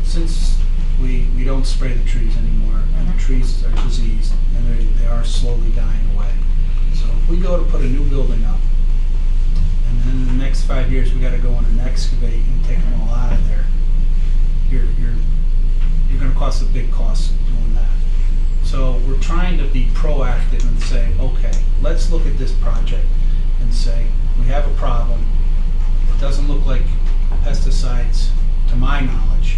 since we don't spray the trees anymore, and the trees are diseased, and they are slowly dying away. So if we go to put a new building up, and then in the next 5 years, we gotta go in and excavate and take them all out of there, you're gonna cost a big cost doing that. So we're trying to be proactive and say, okay, let's look at this project and say, we have a problem. It doesn't look like pesticides, to my knowledge,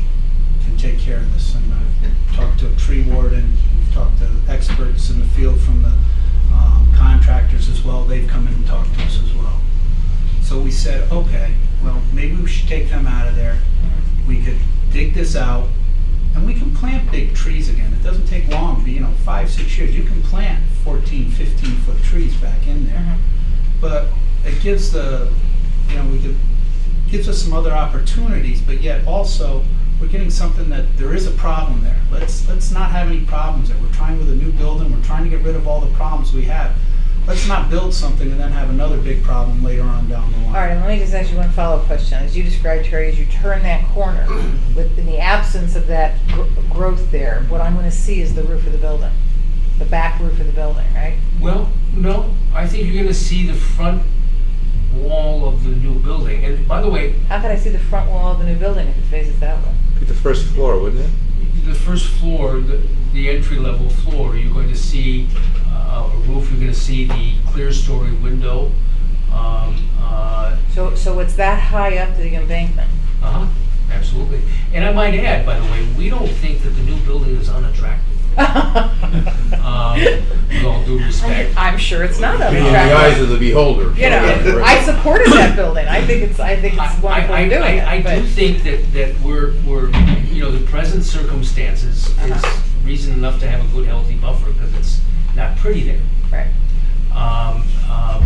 can take care of this. And I've talked to a tree warden, we've talked to experts in the field from the contractors as well. They've come in and talked to us as well. So we said, okay, well, maybe we should take them out of there. We could dig this out, and we can plant big trees again. It doesn't take long, 5, 6 years. You can plant 14, 15-foot trees back in there. But it gives gives us some other opportunities, but yet also we're getting something that there is a problem there. Let's not have any problems there. We're trying with a new building. We're trying to get rid of all the problems we have. Let's not build something and then have another big problem later on down the line. All right, and let me just ask you one follow-up question. As you described, Terry, as you turn that corner, in the absence of that growth there, what I'm going to see is the roof of the building, the back roof of the building, right? Well, no, I think you're gonna see the front wall of the new building. And by the way, How could I see the front wall of the new building if it faces that way? Be the first floor, wouldn't it? the first floor, the entry-level floor, you're going to see a roof, you're gonna see the clear story window. So it's that high up to the embankment? Absolutely. And I might add, by the way, we don't think that the new building is unattractive. With all due respect. I'm sure it's not In the unattractive. eyes of the beholder. You know, I supported that building. I think it's wonderful I doing it. do but- think that we're, the present circumstances is reason enough to have a good, healthy buffer, because it's not pretty there. Right.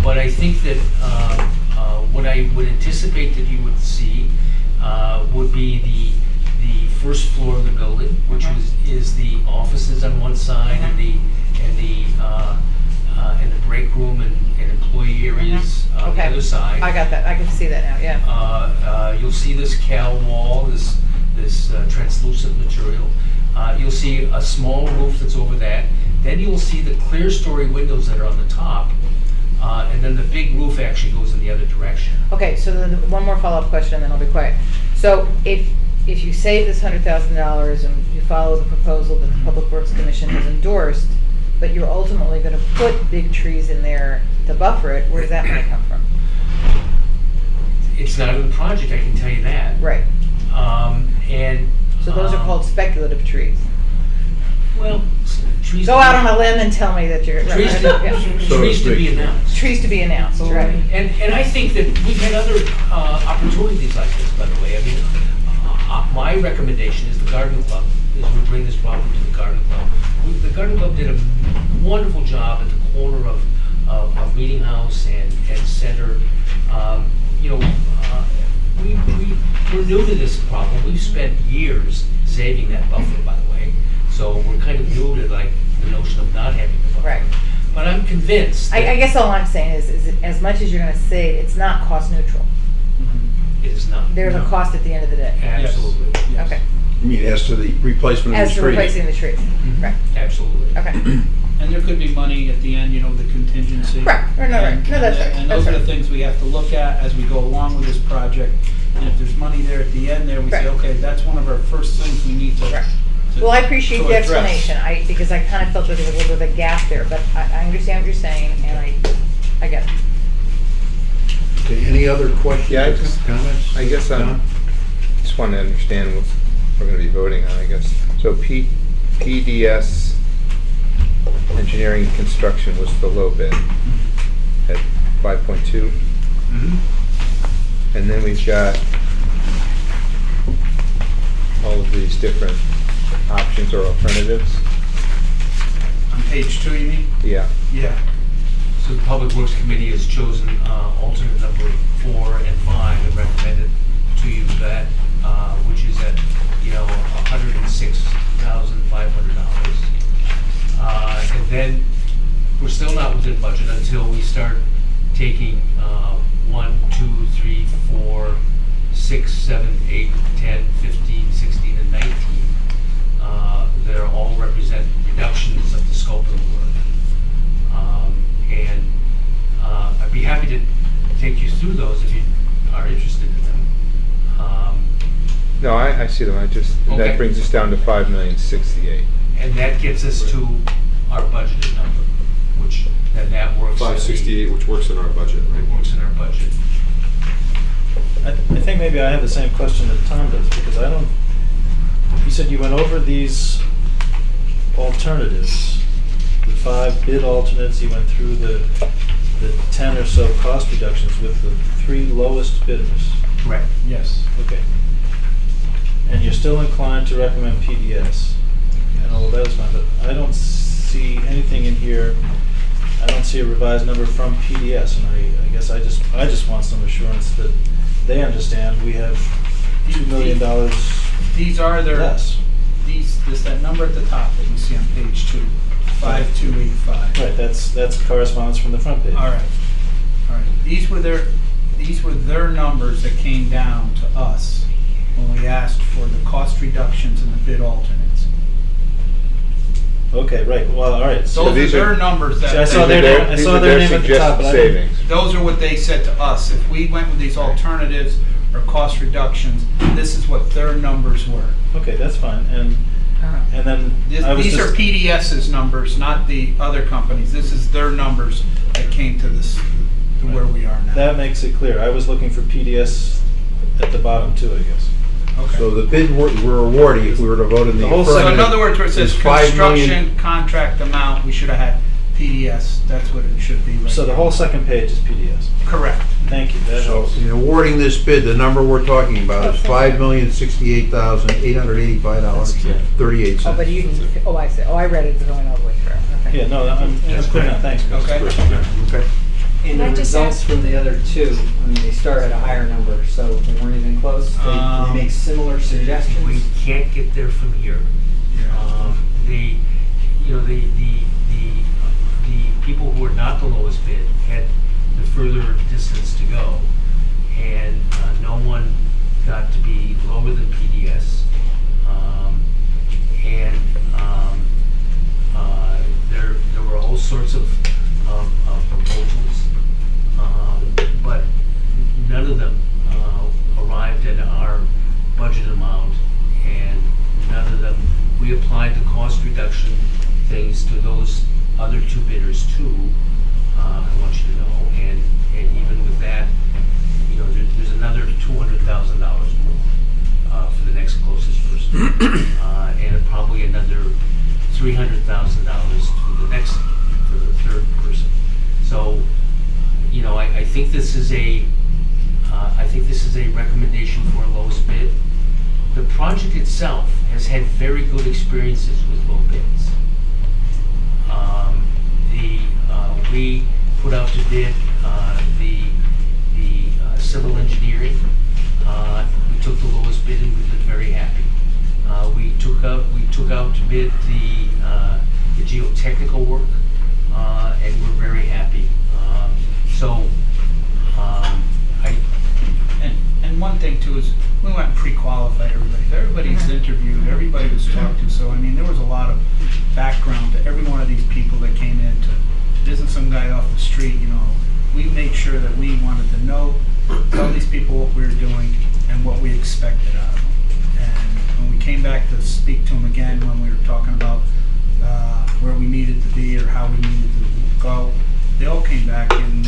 But I think that what I would anticipate that you would see would be the first floor of the building, which is the offices on one side and the break room and employee areas on the other side. I got that. I can see that now. Yeah. You'll see this cal wall, this translucent material. You'll see a small roof that's over that. Then you'll see the clear story windows that are on the top, and then the big roof actually goes in the other direction. Okay. So then one more follow-up question, and then I'll be quiet. So if you save this $100,000 and you follow the proposal that the Public Works Commission has endorsed, but you're ultimately going to put big trees in there to buffer it, where does that money come from? It's not in the project, I can tell you that. Right. And So those are called speculative trees. well, trees. Go out on a limb and tell me that you're Trees to, yeah. trees to be announced. Trees to be announced, right? And I think that we've had other opportunities like this, by the way. I mean, my recommendation is the Garden Club, is we bring this problem to the Garden Club. The Garden Club did a wonderful job at the corner of Meeting House and Center. We're new to this problem. We've spent years saving that buffer, by the way. So we're kind of new to like the notion of not having the buffer. Right. But I'm convinced. I guess all I'm saying is as much as you're going to save, it's not cost neutral. It is not. There's a cost at the end of the day. Absolutely. Yes. Okay. You mean as to the replacement of As the to trees? replacing the trees. Right. Absolutely. Okay. And there could be money at the end, the contingency. Right. No, that's right. And That's those are the right. things we have to look at as we go along with this project. And if there's money there at the end there, we say, Right. okay, that's one of our first things we need to. Right. to- Well, I appreciate to the address. explanation, because I kind of felt that there was a little bit of a gap there, but I understand what you're saying, and I get it. Okay, any other questions Yeah, I or just- comments? I guess Don? just want to understand what we're going to be voting on, I guess. So PDS Engineering and Construction was the low bid at 5.2. And then we've got all of these different options or alternatives. On page 2, you mean? Yeah. Yeah. So the Public Works Committee has chosen alternate number 4 and 5 and recommended to you that, which is at, $106,500. And then we're still not within budget until we start taking 1, 2, 3, 4, 6, 7, 8, 10, 15, 16, and 19 that are all represent reductions of the scope of the work. And I'd be happy to take you through those if you are interested in them. No, I see them. Okay. That brings us down to $5,068,000. And that gets us to our budgeted number, which then that works. 568, which works in our budget, right? It works in our budget. I think maybe I have the same question that Tom does, because I don't, you said you went over these alternatives, the 5 bid alternates, you went through the 10 or so cost reductions with the 3 lowest bidders. Right. Yes. Okay. And you're still inclined to recommend PDS, and all of that is fine, but I don't see anything in here, I don't see a revised number from PDS, and I guess I just want some assurance that they understand we have $2 million These are their, less. this that number at the top that you see on page 2, 5285. Right, that's correspondence from the front page. All right. These were their numbers that came down to us when we asked for the cost reductions and the bid alternates. Okay, right, well, all right. Those are their numbers that. See, I saw their name, I saw their name at the top, but I didn't. Savings. Those are what they said to us. If we went with these alternatives or cost reductions, this is what their numbers were. Okay, that's fine, and then I was These are just, PDS's numbers, not the other companies. This is their numbers that came to this, to where we are now. that makes it clear. I was looking for PDS at the bottom too, I guess. Okay. So the bid we're awarding, if we were to vote in the The whole So affirmative, in other words, where it says is $5 million. construction contract amount, we should have had PDS. That's what it should be right So the now. whole second page is PDS. Correct. Thank you, that So helps. in awarding this bid, the number we're talking about is $5,068,885.38. Oh, but you didn't, I see. I read it going all the way through. Okay. Yeah, no, I'm clear now, thanks. Chris. Okay. Okay. And Can I the just results ask- from the other two, I mean, they start at a higher number, so they weren't even close. They make similar We suggestions. can't get there from here. The people who are not the lowest bid had the further distance to go, and no one got to be lower than PDS. There were all sorts of proposals, but none of them arrived at our budget amount, and none of them, we applied the cost reduction things to those other 2 bidders too, I want you to know, and even with that, there's another $200,000 more for the next closest person, and probably another $300,000 for the third person. So, I think this is a recommendation for a lowest bid. The project itself has had very good experiences with low bids. We put out to bid the civil engineering. We took the lowest bid and we've been very happy. We took out to bid the geotechnical work, and we're very happy. And one thing too is we went and pre-qualified everybody. Everybody's interviewed, everybody was talked to. So I mean, there was a lot of background to every one of these people that came in. It isn't some guy off the street. We made sure that we wanted to tell these people what we were doing and what we expected out of them. And when we came back to speak to them again, when we were talking about where we needed to be or how we needed to go, they all came back and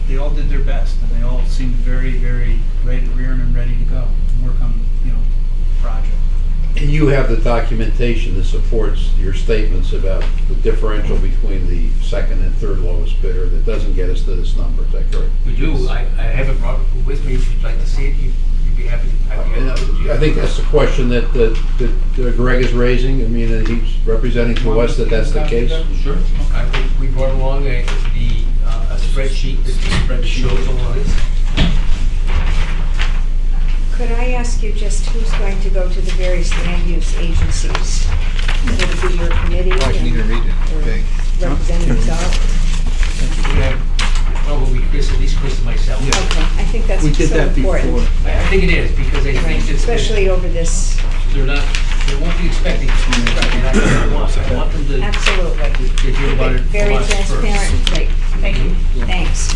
they all did their best, and they all seemed very, very rearing and ready to go and work on, project. And you have the documentation that supports your statements about the differential between the second and third lowest bidder that doesn't get us to this number, is that correct? We do. I have it brought with me. If you'd like to see it, you'd be happy to. And I think that's the question that Greg is raising. I mean, he's representing to us that that's the case. Sure. We brought along a spreadsheet that shows all of this. Could I ask you just who's going to go to the various land use agencies? Would it be your committee? Oh, I can even read it. or Okay. Representatives of? We have probably Chris, at least Chris and myself. Okay, I think that's We did so that important. before. I think it is, because I Right, think that especially over this, they won't be expecting it. And I want them to absolutely. to hear about it Very from us first. transparent, great, thank you, thanks.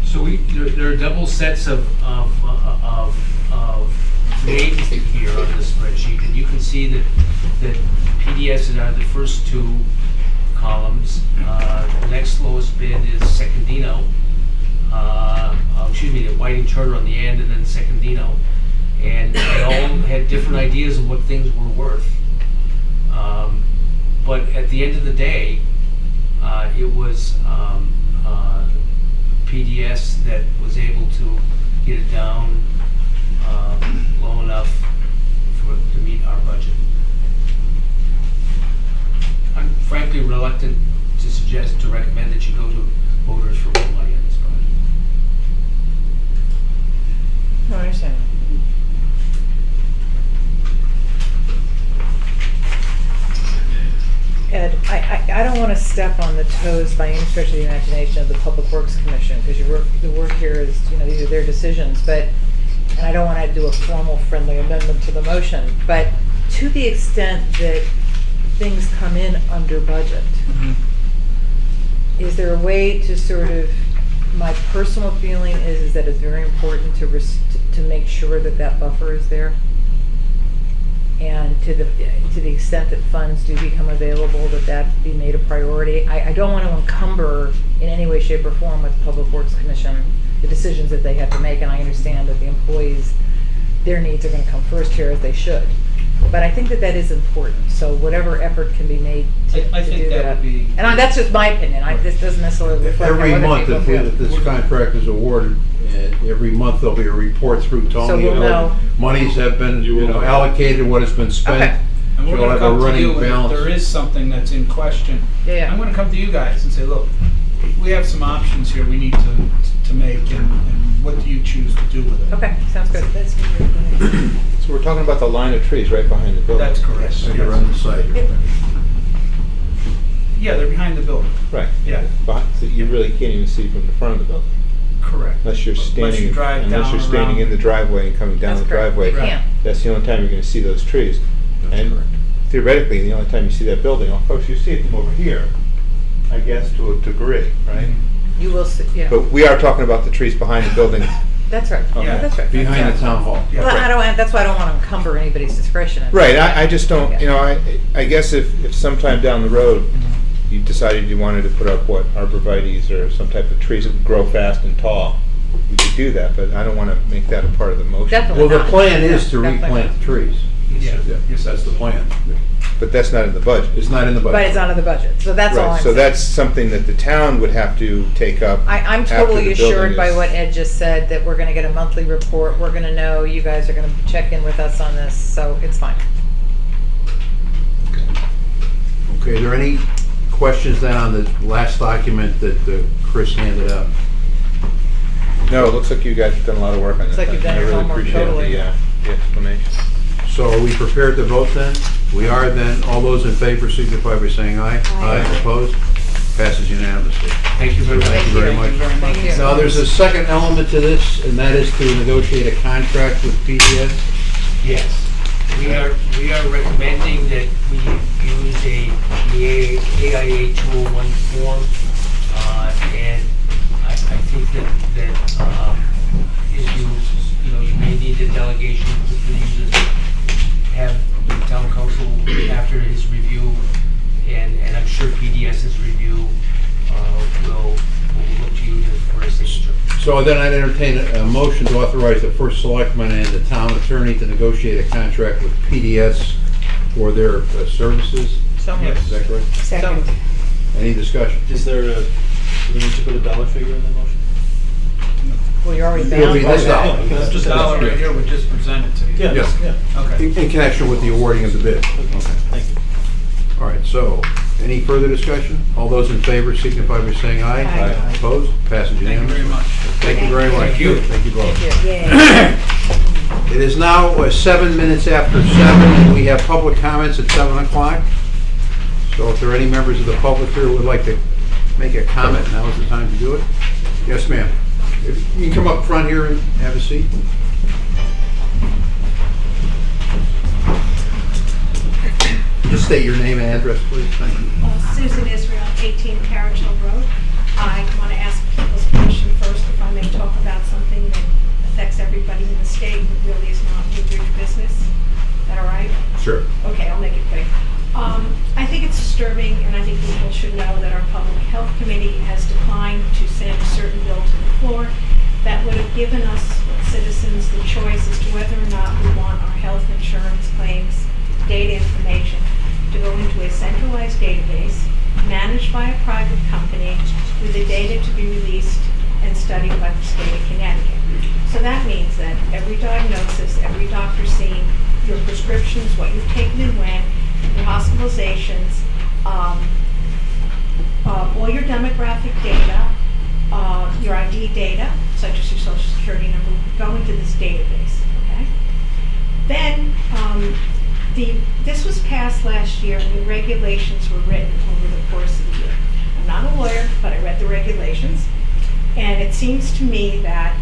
So there are double sets of names here on this spreadsheet, and you can see that PDS is out of the first two columns. The next lowest bid is Secondino. The Whiting Turner on the end, and then Secondino. And they all had different ideas of what things were worth. But at the end of the day, it was PDS that was able to get it down low enough to meet our budget. I'm frankly reluctant to recommend that you go to voters for more money on this project. No, I understand. Ed, I don't want to step on the toes by any stretch of the imagination of the Public Works Commission, because the work here is, these are their decisions, and I don't want to do a formal friendly amendment to the motion, but to the extent that things come in under budget, is there a way to sort of, my personal feeling is that it's very important to make sure that buffer is there? And to the extent that funds do become available, that be made a priority. I don't want to encumber in any way, shape, or form with the Public Works Commission the decisions that they have to make, and I understand that the employees, their needs are going to come first here, as they should. But I think that is important. So whatever effort can be made to do that. I think that would be. And that's just my opinion. This doesn't necessarily reflect how Every other month, people feel. if this contract is awarded, every month there'll be a report through Tony. So we'll know. Monies have been, allocated, what has been spent. Okay. And we're She'll going to have a come to running you, and if balance. there is something that's in question, Yeah. I'm going to come to you guys and say, look, we have some options here we need to make, and what do you choose to do with it? Okay, sounds good. So we're talking about the line of trees right behind the building. That's correct. And you're on the site. Yeah, they're behind the building. Right. Yeah. So you really can't even see from the front of the building. Correct. Unless you're standing, drive unless down you're standing around. in the driveway and coming down That's the correct. driveway. You can't. That's the only time you're going to see those trees. And theoretically, the only time you see that building, of course, you see it from over here, I guess, to a degree, right? You will see, yeah. But we are talking about the trees behind the building. That's right. Okay. Yeah, that's right. Behind the town hall. Yeah. Well, that's why I don't want to encumber anybody's discretion. Right, I just don't, I guess if sometime down the road, you decided you wanted to put up, arborvitaes or some type of trees that would grow fast and tall, you could do that, but I don't want to make that a part of the motion. Definitely Well, the not. plan is to Definitely replant not. the trees. Yeah. Yes, that's the plan. But that's not in the budget. It's not in the budget. But it's out of the budget, so that's all I'm Right, saying. so that's something that the town would have to take up. I'm after totally the building assured by is- what Ed just said, that we're gonna get a monthly report, we're gonna know, you guys are gonna check in with us on this, so it's fine. Okay, are there any questions then on the last document that Chris handed out? No, it looks like you guys have done a lot of work on this. Looks like you've done your homework, totally. I really appreciate the explanation. So are we prepared to vote then? We are then. All those in favor signify by saying aye. Aye. Opposed? Passes unanimously. Thank you very much. Thank you very much. Thank you. Now, there's a second element to this, and that is to negotiate a contract with PDS. Yes, we are recommending that we use the AIA 201 form, and I think that if you may need a delegation for you to have the town council after his review, and I'm sure PDS's review will look to you for a signature. So then I'd entertain a motion to authorize the first selectman and the town attorney to negotiate a contract with PDS for their services. So moved. Is that correct? Second. Any discussion? Is there do we need to put a dollar figure in the motion? Well, you're already It'll be bound by this that. dollar. This Just dollar right here would just present it to you. Yeah, Yes. yeah. Okay. In connection with the awarding of the bid. Okay, thank you. All right, so, any further discussion? All those in favor signify by saying aye. Aye. Opposed? Passes Thank you unanimously. very much. Thank you very much. Thank you. Thank you both. Thank you. Yay. It is now 7 minutes after 7, and we have public comments at 7 o'clock. So if there are any members of the public here who would like to make a comment, now is the time to do it. Yes, ma'am. If you can come up front here and have a seat. Just state your name and address, please. Thank you. Susan Israel, 18 Carriage Hill Road. I want to ask people's permission first if I may talk about something that affects everybody in the state but really is not Woodbridge business. Is that all right? Sure. Okay, I'll make it quick. I think it's disturbing, and I think people should know that our Public Health Committee has declined to send a certain bill to the floor that would have given us citizens the choice as to whether or not we want our health insurance claims data information to go into a centralized database managed by a private company with the data to be released and studied by the state of Connecticut. So that means that every diagnosis, every doctor scene, your prescriptions, what you've taken and when, your hospitalizations, all your demographic data, your ID data, such as your social security number, go into this database, okay? Then, this was passed last year, and the regulations were written over the course of the year. I'm not a lawyer, but I read the regulations, and it seems to me that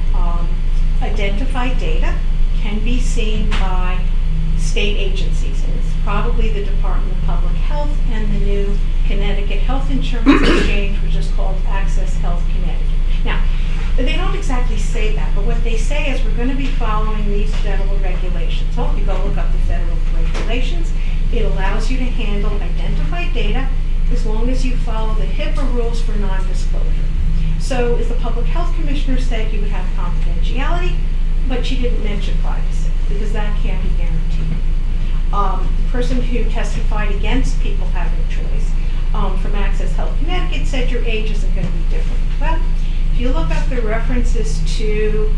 identified data can be seen by state agencies, and it's probably the Department of Public Health and the new Connecticut Health Insurance Exchange, which is called Access Health Connecticut. Now, they don't exactly say that, but what they say is we're going to be following these federal regulations. Well, if you go look up the federal regulations, it allows you to handle identified data as long as you follow the HIPAA rules for non-disclosure. So, as the Public Health Commissioner said, you would have confidentiality, but she didn't mention privacy, because that can't be guaranteed. The person who testified against people having choice from Access Health Connecticut said your age isn't going to be different. Well, if you look up the references to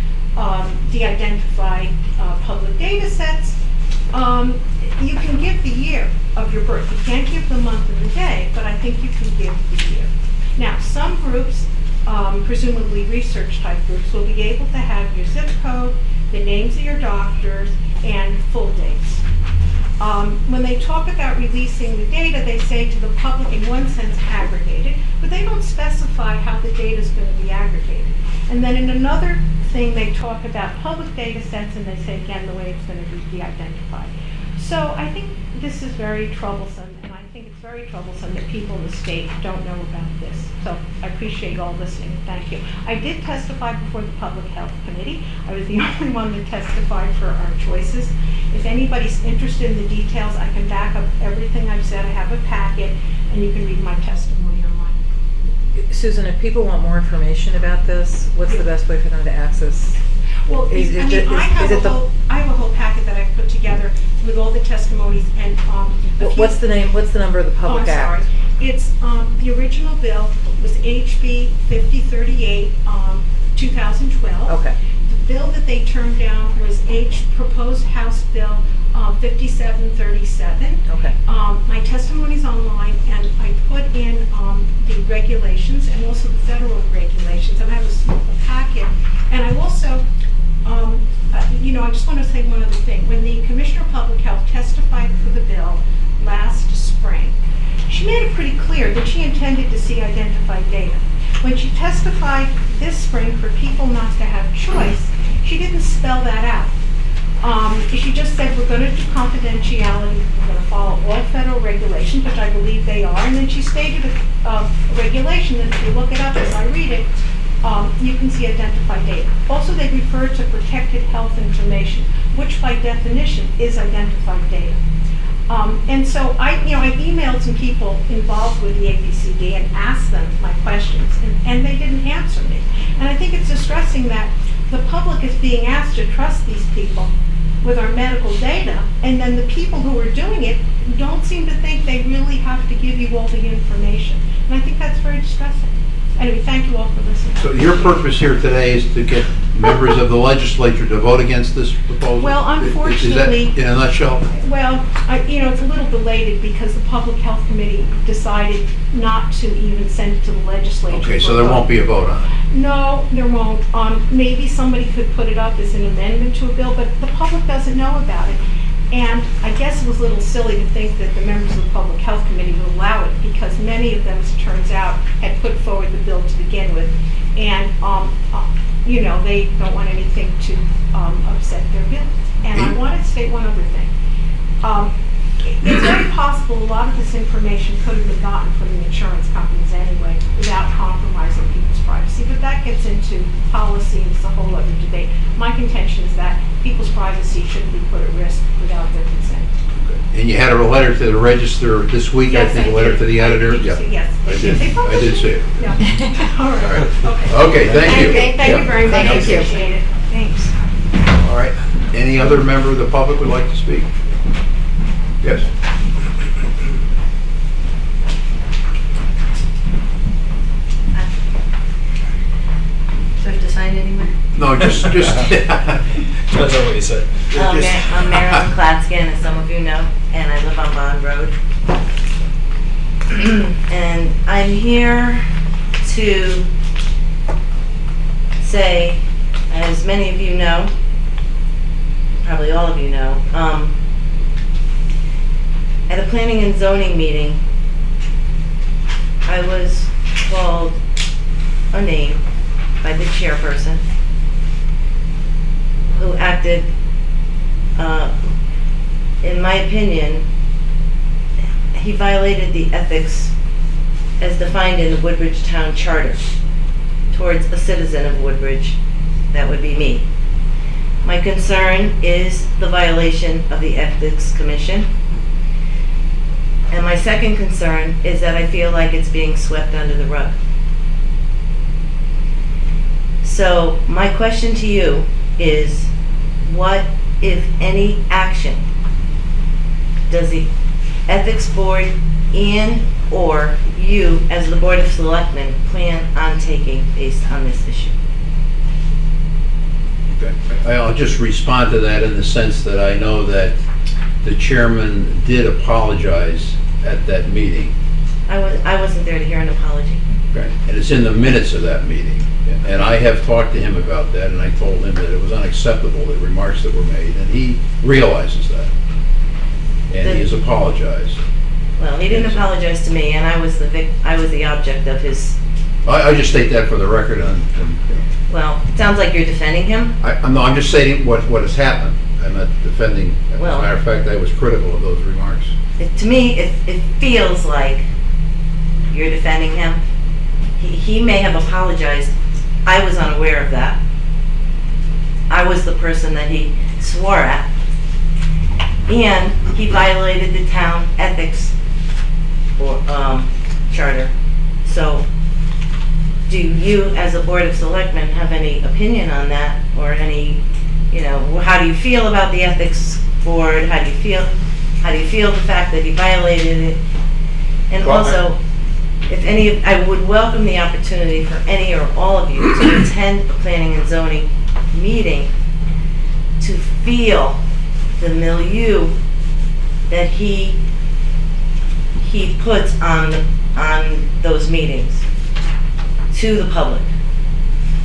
the identified public data sets, you can give the year of your birth. You can't give the month and the day, but I think you can give the year. Now, some groups, presumably research type groups, will be able to have your zip code, the names of your doctors, and full dates. When they talk about releasing the data, they say to the public, in one sense, aggregated, but they don't specify how the data is going to be aggregated. And then in another thing, they talk about public data sets, and they say, again, the way it's going to be identified. So I think this is very troublesome, and I think it's very troublesome that people in the state don't know about this. So I appreciate all listening. Thank you. I did testify before the Public Health Committee. I was the only one that testified for our choices. If anybody's interested in the details, I can back up everything I've said. I have a packet, and you can read my testimony online. Susan, if people want more information about this, what's the best way for them to access? Well, I have a whole packet that I've put together with all the testimonies and What's the name? What's the number of the Public Act? Sorry. It's the original bill was HB 5038, 2012. Okay. The bill that they turned down was proposed House Bill 5737. Okay. My testimony's online, and I put in the regulations and also the federal regulations, and I have a packet. And I also, I just just want to say one other thing. When the Commissioner of Public Health testified for the bill last spring, she made it pretty clear that she intended to see identified data. When she testified this spring for people not to have choice, she didn't spell that out. She just said, we're going to do confidentiality, we're going to follow all federal regulations, which I believe they are, and then she stated a regulation that if you look it up as I read it, you can see identified data. Also, they refer to protected health information, which by definition is identified data. And so I emailed some people involved with the ABCD and asked them my questions, and they didn't answer me. And I think it's distressing that the public is being asked to trust these people with our medical data, and then the people who are doing it don't seem to think they really have to give you all the information. And I think that's very distressing. Anyway, thank you all for listening. So your purpose here today is to get members of the legislature to vote against this proposal? Well, unfortunately- Is that in a nutshell? Well, it's a little belated because the Public Health Committee decided not to even send it to the legislature. Okay, for so a there vote. won't be a vote on it? No, there won't. Maybe somebody could put it up as an amendment to a bill, but the public doesn't know about it. And I guess it was a little silly to think that the members of the Public Health Committee would allow it, because many of them, as it turns out, had put forward the bill to begin with. And, they don't want anything to upset their bill. And I wanted to state one other thing. It's very possible a lot of this information could have been gotten from the insurance companies anyway, without compromising people's privacy. But that gets into policy, and it's a whole other debate. My contention is that people's privacy shouldn't be put at risk without their consent. And you had a letter to the Register this week, I Yes, think, I a letter did. to the editor? Did you Yeah. see? Yes. I They did. published I did see it. Yeah. All right. All right. Okay. Okay, thank you. Thank you Yeah. very much. Thank you. Appreciate it. Thanks. All right. Any other member of the public would like to speak? Yes. Do I have to sign anywhere? No, just. Depends on what you said. I'm Marilyn Klatskin, as some of you know, and I live on Bond Road. And I'm here to say, as many of you know, probably all of you know, at a planning and zoning meeting, I was called a name by the chairperson, who acted, in my opinion, he violated the ethics as defined in the Woodbridge Town Charter towards a citizen of Woodbridge, that would be me. My concern is the violation of the Ethics Commission. And my second concern is that I feel like it's being swept under the rug. So my question to you is, what, if any, action does the Ethics Board and/or you, as the Board of Selectmen, plan on taking based on this issue? I'll just respond to that in the sense that I know that the chairman did apologize at that meeting. I wasn't there to hear an apology. Okay. And it's in the minutes of that meeting. And I have talked to him about that, and I told him that it was unacceptable, the remarks that were made, and he realizes that. And he has apologized. Well, he didn't apologize to me, and I was the object of his. I just state that for the record. Well, it sounds like you're defending him. I'm just stating what has happened. I'm not defending. As a Well, matter of fact, I was critical of those remarks. To me, it feels like you're defending him. He may have apologized. I was unaware of that. I was the person that he swore at. And he violated the town ethics charter. So, do you, as a Board of Selectmen, have any opinion on that? Or any, how do you feel about the ethics board? How do you feel the fact that he violated it? And also, I would welcome the opportunity for any or all of you to attend a planning and zoning meeting to feel the milieu that he puts on those meetings to the public.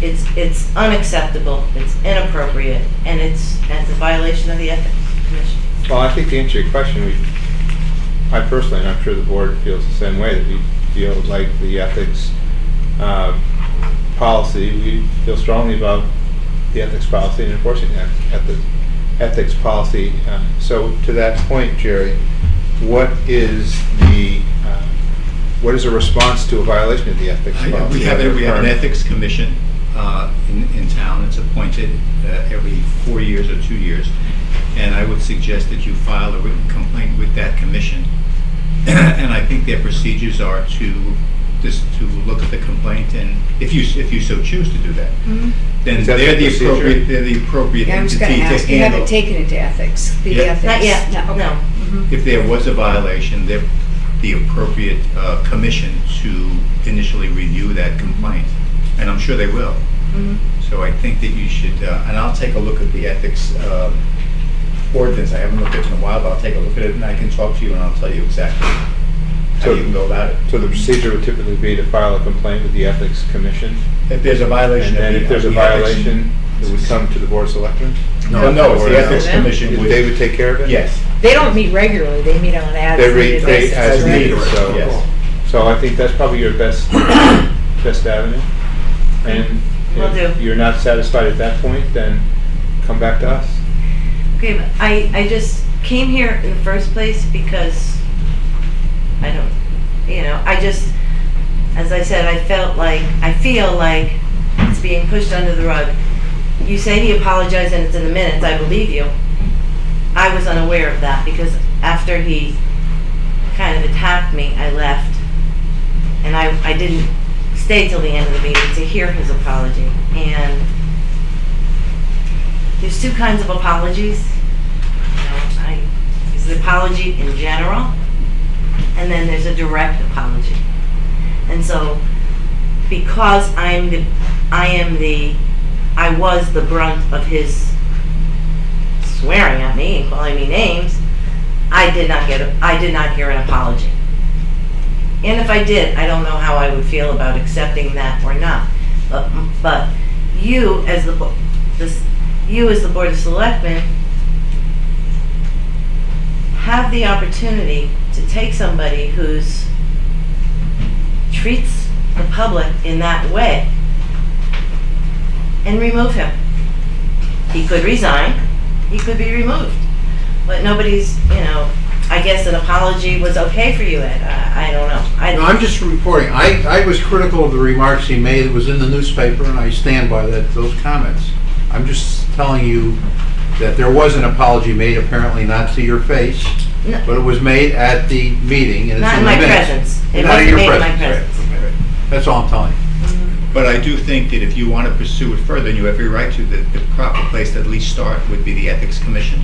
It's unacceptable, it's inappropriate, and it's a violation of the Ethics Commission. Well, I think to answer your question, I personally, and I'm sure the board feels the same way, that we feel like the ethics policy, we feel strongly about the ethics policy and enforcing the ethics policy. So to that point, Jerry, what is a response to a violation of the ethics policy? We have an ethics commission in town. It's appointed every 4 years or 2 years. And I would suggest that you file a written complaint with that commission. And I think their procedures are to look at the complaint, and if you so choose to do that, then they're the appropriate Yeah, I was entity going to to ask, you haven't handle. taken it to ethics, the Yeah. ethics? Not yet, No. no. Mhm. If there was a violation, they're the appropriate commission to initially review that complaint, and I'm sure they will. So I think that you should, and I'll take a look at the ethics ordinance. I haven't looked at it in a while, but I'll take a look at it and I can talk to you and I'll tell you exactly how you can go about it. So the procedure would typically be to file a complaint with the Ethics Commission? If there's a violation. And then if there's a violation, it would come to the Board of Selectmen? No, it's the Ethics Commission. They would take care of it? Yes. They don't meet regularly, they meet on an as-needed basis. As right? needed, so. Yes. So I think that's probably your best avenue. And Will do. if you're not satisfied at that point, then come back to us. Okay, but I just came here in the first place because as I said, I feel like it's being pushed under the rug. You say he apologized and it's in the minutes, I believe you. I was unaware of that because after he kind of attacked me, I left. And I didn't stay till the end of the meeting to hear his apology. And there's two kinds of apologies. There's the apology in general, and then there's a direct apology. And so, because I was the brunt of his swearing at me and calling me names, I did not hear an apology. And if I did, I don't know how I would feel about accepting that or not. But you as the Board of Selectmen have the opportunity to take somebody who's treats the public in that way and remove him. He could resign, he could be removed, but nobody's, I guess an apology was okay for you, Ed. I don't know. No, I'm just reporting. I was critical of the remarks he made. It was in the newspaper, and I stand by those comments. I'm just telling you that there was an apology made, apparently not to your face, No. but it was made at the meeting, and it's Not in in the my minutes. presence. It Not in wasn't your made in my presence. presence. Right. That's all I'm telling you. But I do think that if you want to pursue it further, and you have every right to, the proper place to at least start would be the Ethics Commission.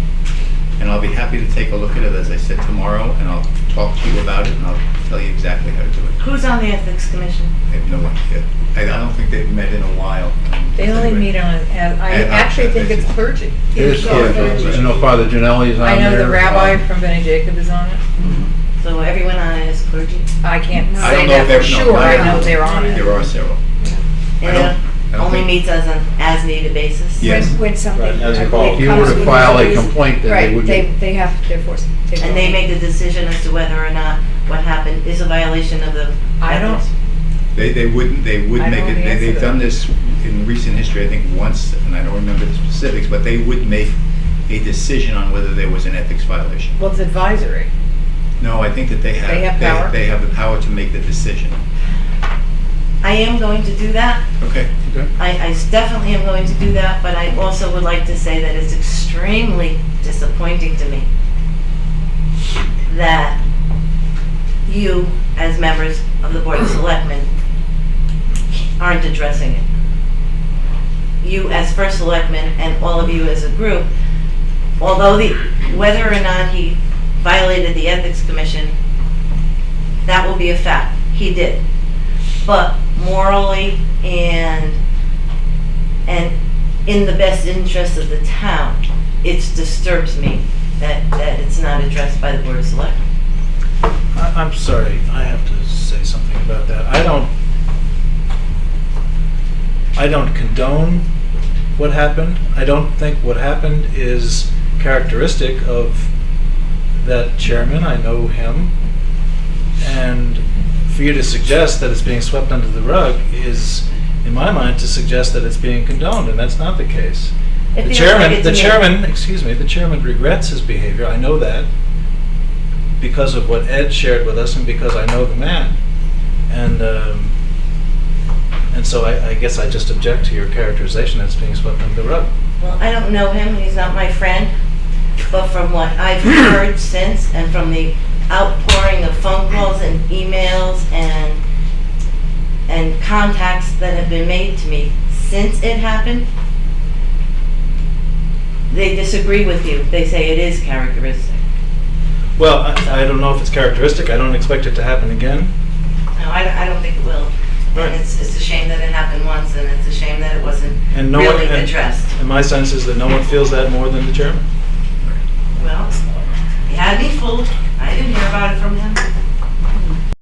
And I'll be happy to take a look at it, as I said, tomorrow, and I'll talk to you about it, and I'll tell you exactly how to do it. Who's on the Ethics Commission? I have no idea. I don't think they've met in a while. They only meet on, I actually think it's clergy. It is clergy. I know Father Janelli is on I there. know the rabbi from Benny Jacob is on it. So everyone on it is clergy? I can't I say don't know that if for they're- no, sure, not I know everyone. they're on it. There are several. And I don't only think- meets as an as-needed basis? Yes. When something. Right, as a it call. comes If you were to with file a nobody's- complaint, then they would Right, be- they have, they're forced. And they make the decision as to whether or not what happened is a violation of the I don't- ethics? They would I make don't it, know the answer they've to done that. this in recent history, I think once, and I don't remember the specifics, but they would make a decision on whether there was an ethics violation. Well, it's advisory. No, I think that they have. They have power? They have the power to make the decision. I am going to do that. Okay. I definitely am going to do that, but I also would like to say that it's extremely disappointing to me that you, as members of the Board of Selectmen, aren't addressing it. You, as First Selectman, and all of you as a group, although whether or not he violated the Ethics Commission, that will be a fact. He did. But morally and in the best interest of the town, it disturbs me that it's not addressed by the Board of Selectmen. I'm sorry, I have to say something about that. I don't condone what happened. I don't think what happened is characteristic of that chairman. I know him. And for you to suggest that it's being swept under the rug is, in my mind, to suggest that it's being condoned, and that's not the case. It The feels chairman, like it's the me. chairman, excuse me, the chairman regrets his behavior. I know that because of what Ed shared with us and because I know the man. And so I guess I just object to your characterization that it's being swept under the rug. Well, I don't know him, he's not my friend, but from what I've heard since, and from the outpouring of phone calls and emails and contacts that have been made to me since it happened, they disagree with you. They say it is characteristic. Well, I don't know if it's characteristic. I don't expect it to happen again. No, I don't think it will. Right. And it's a shame that it happened once, and it's a shame that it wasn't And no really one, addressed. and my sense is that no one feels that more than the chairman. Well, he had me fooled. I didn't hear about it from him.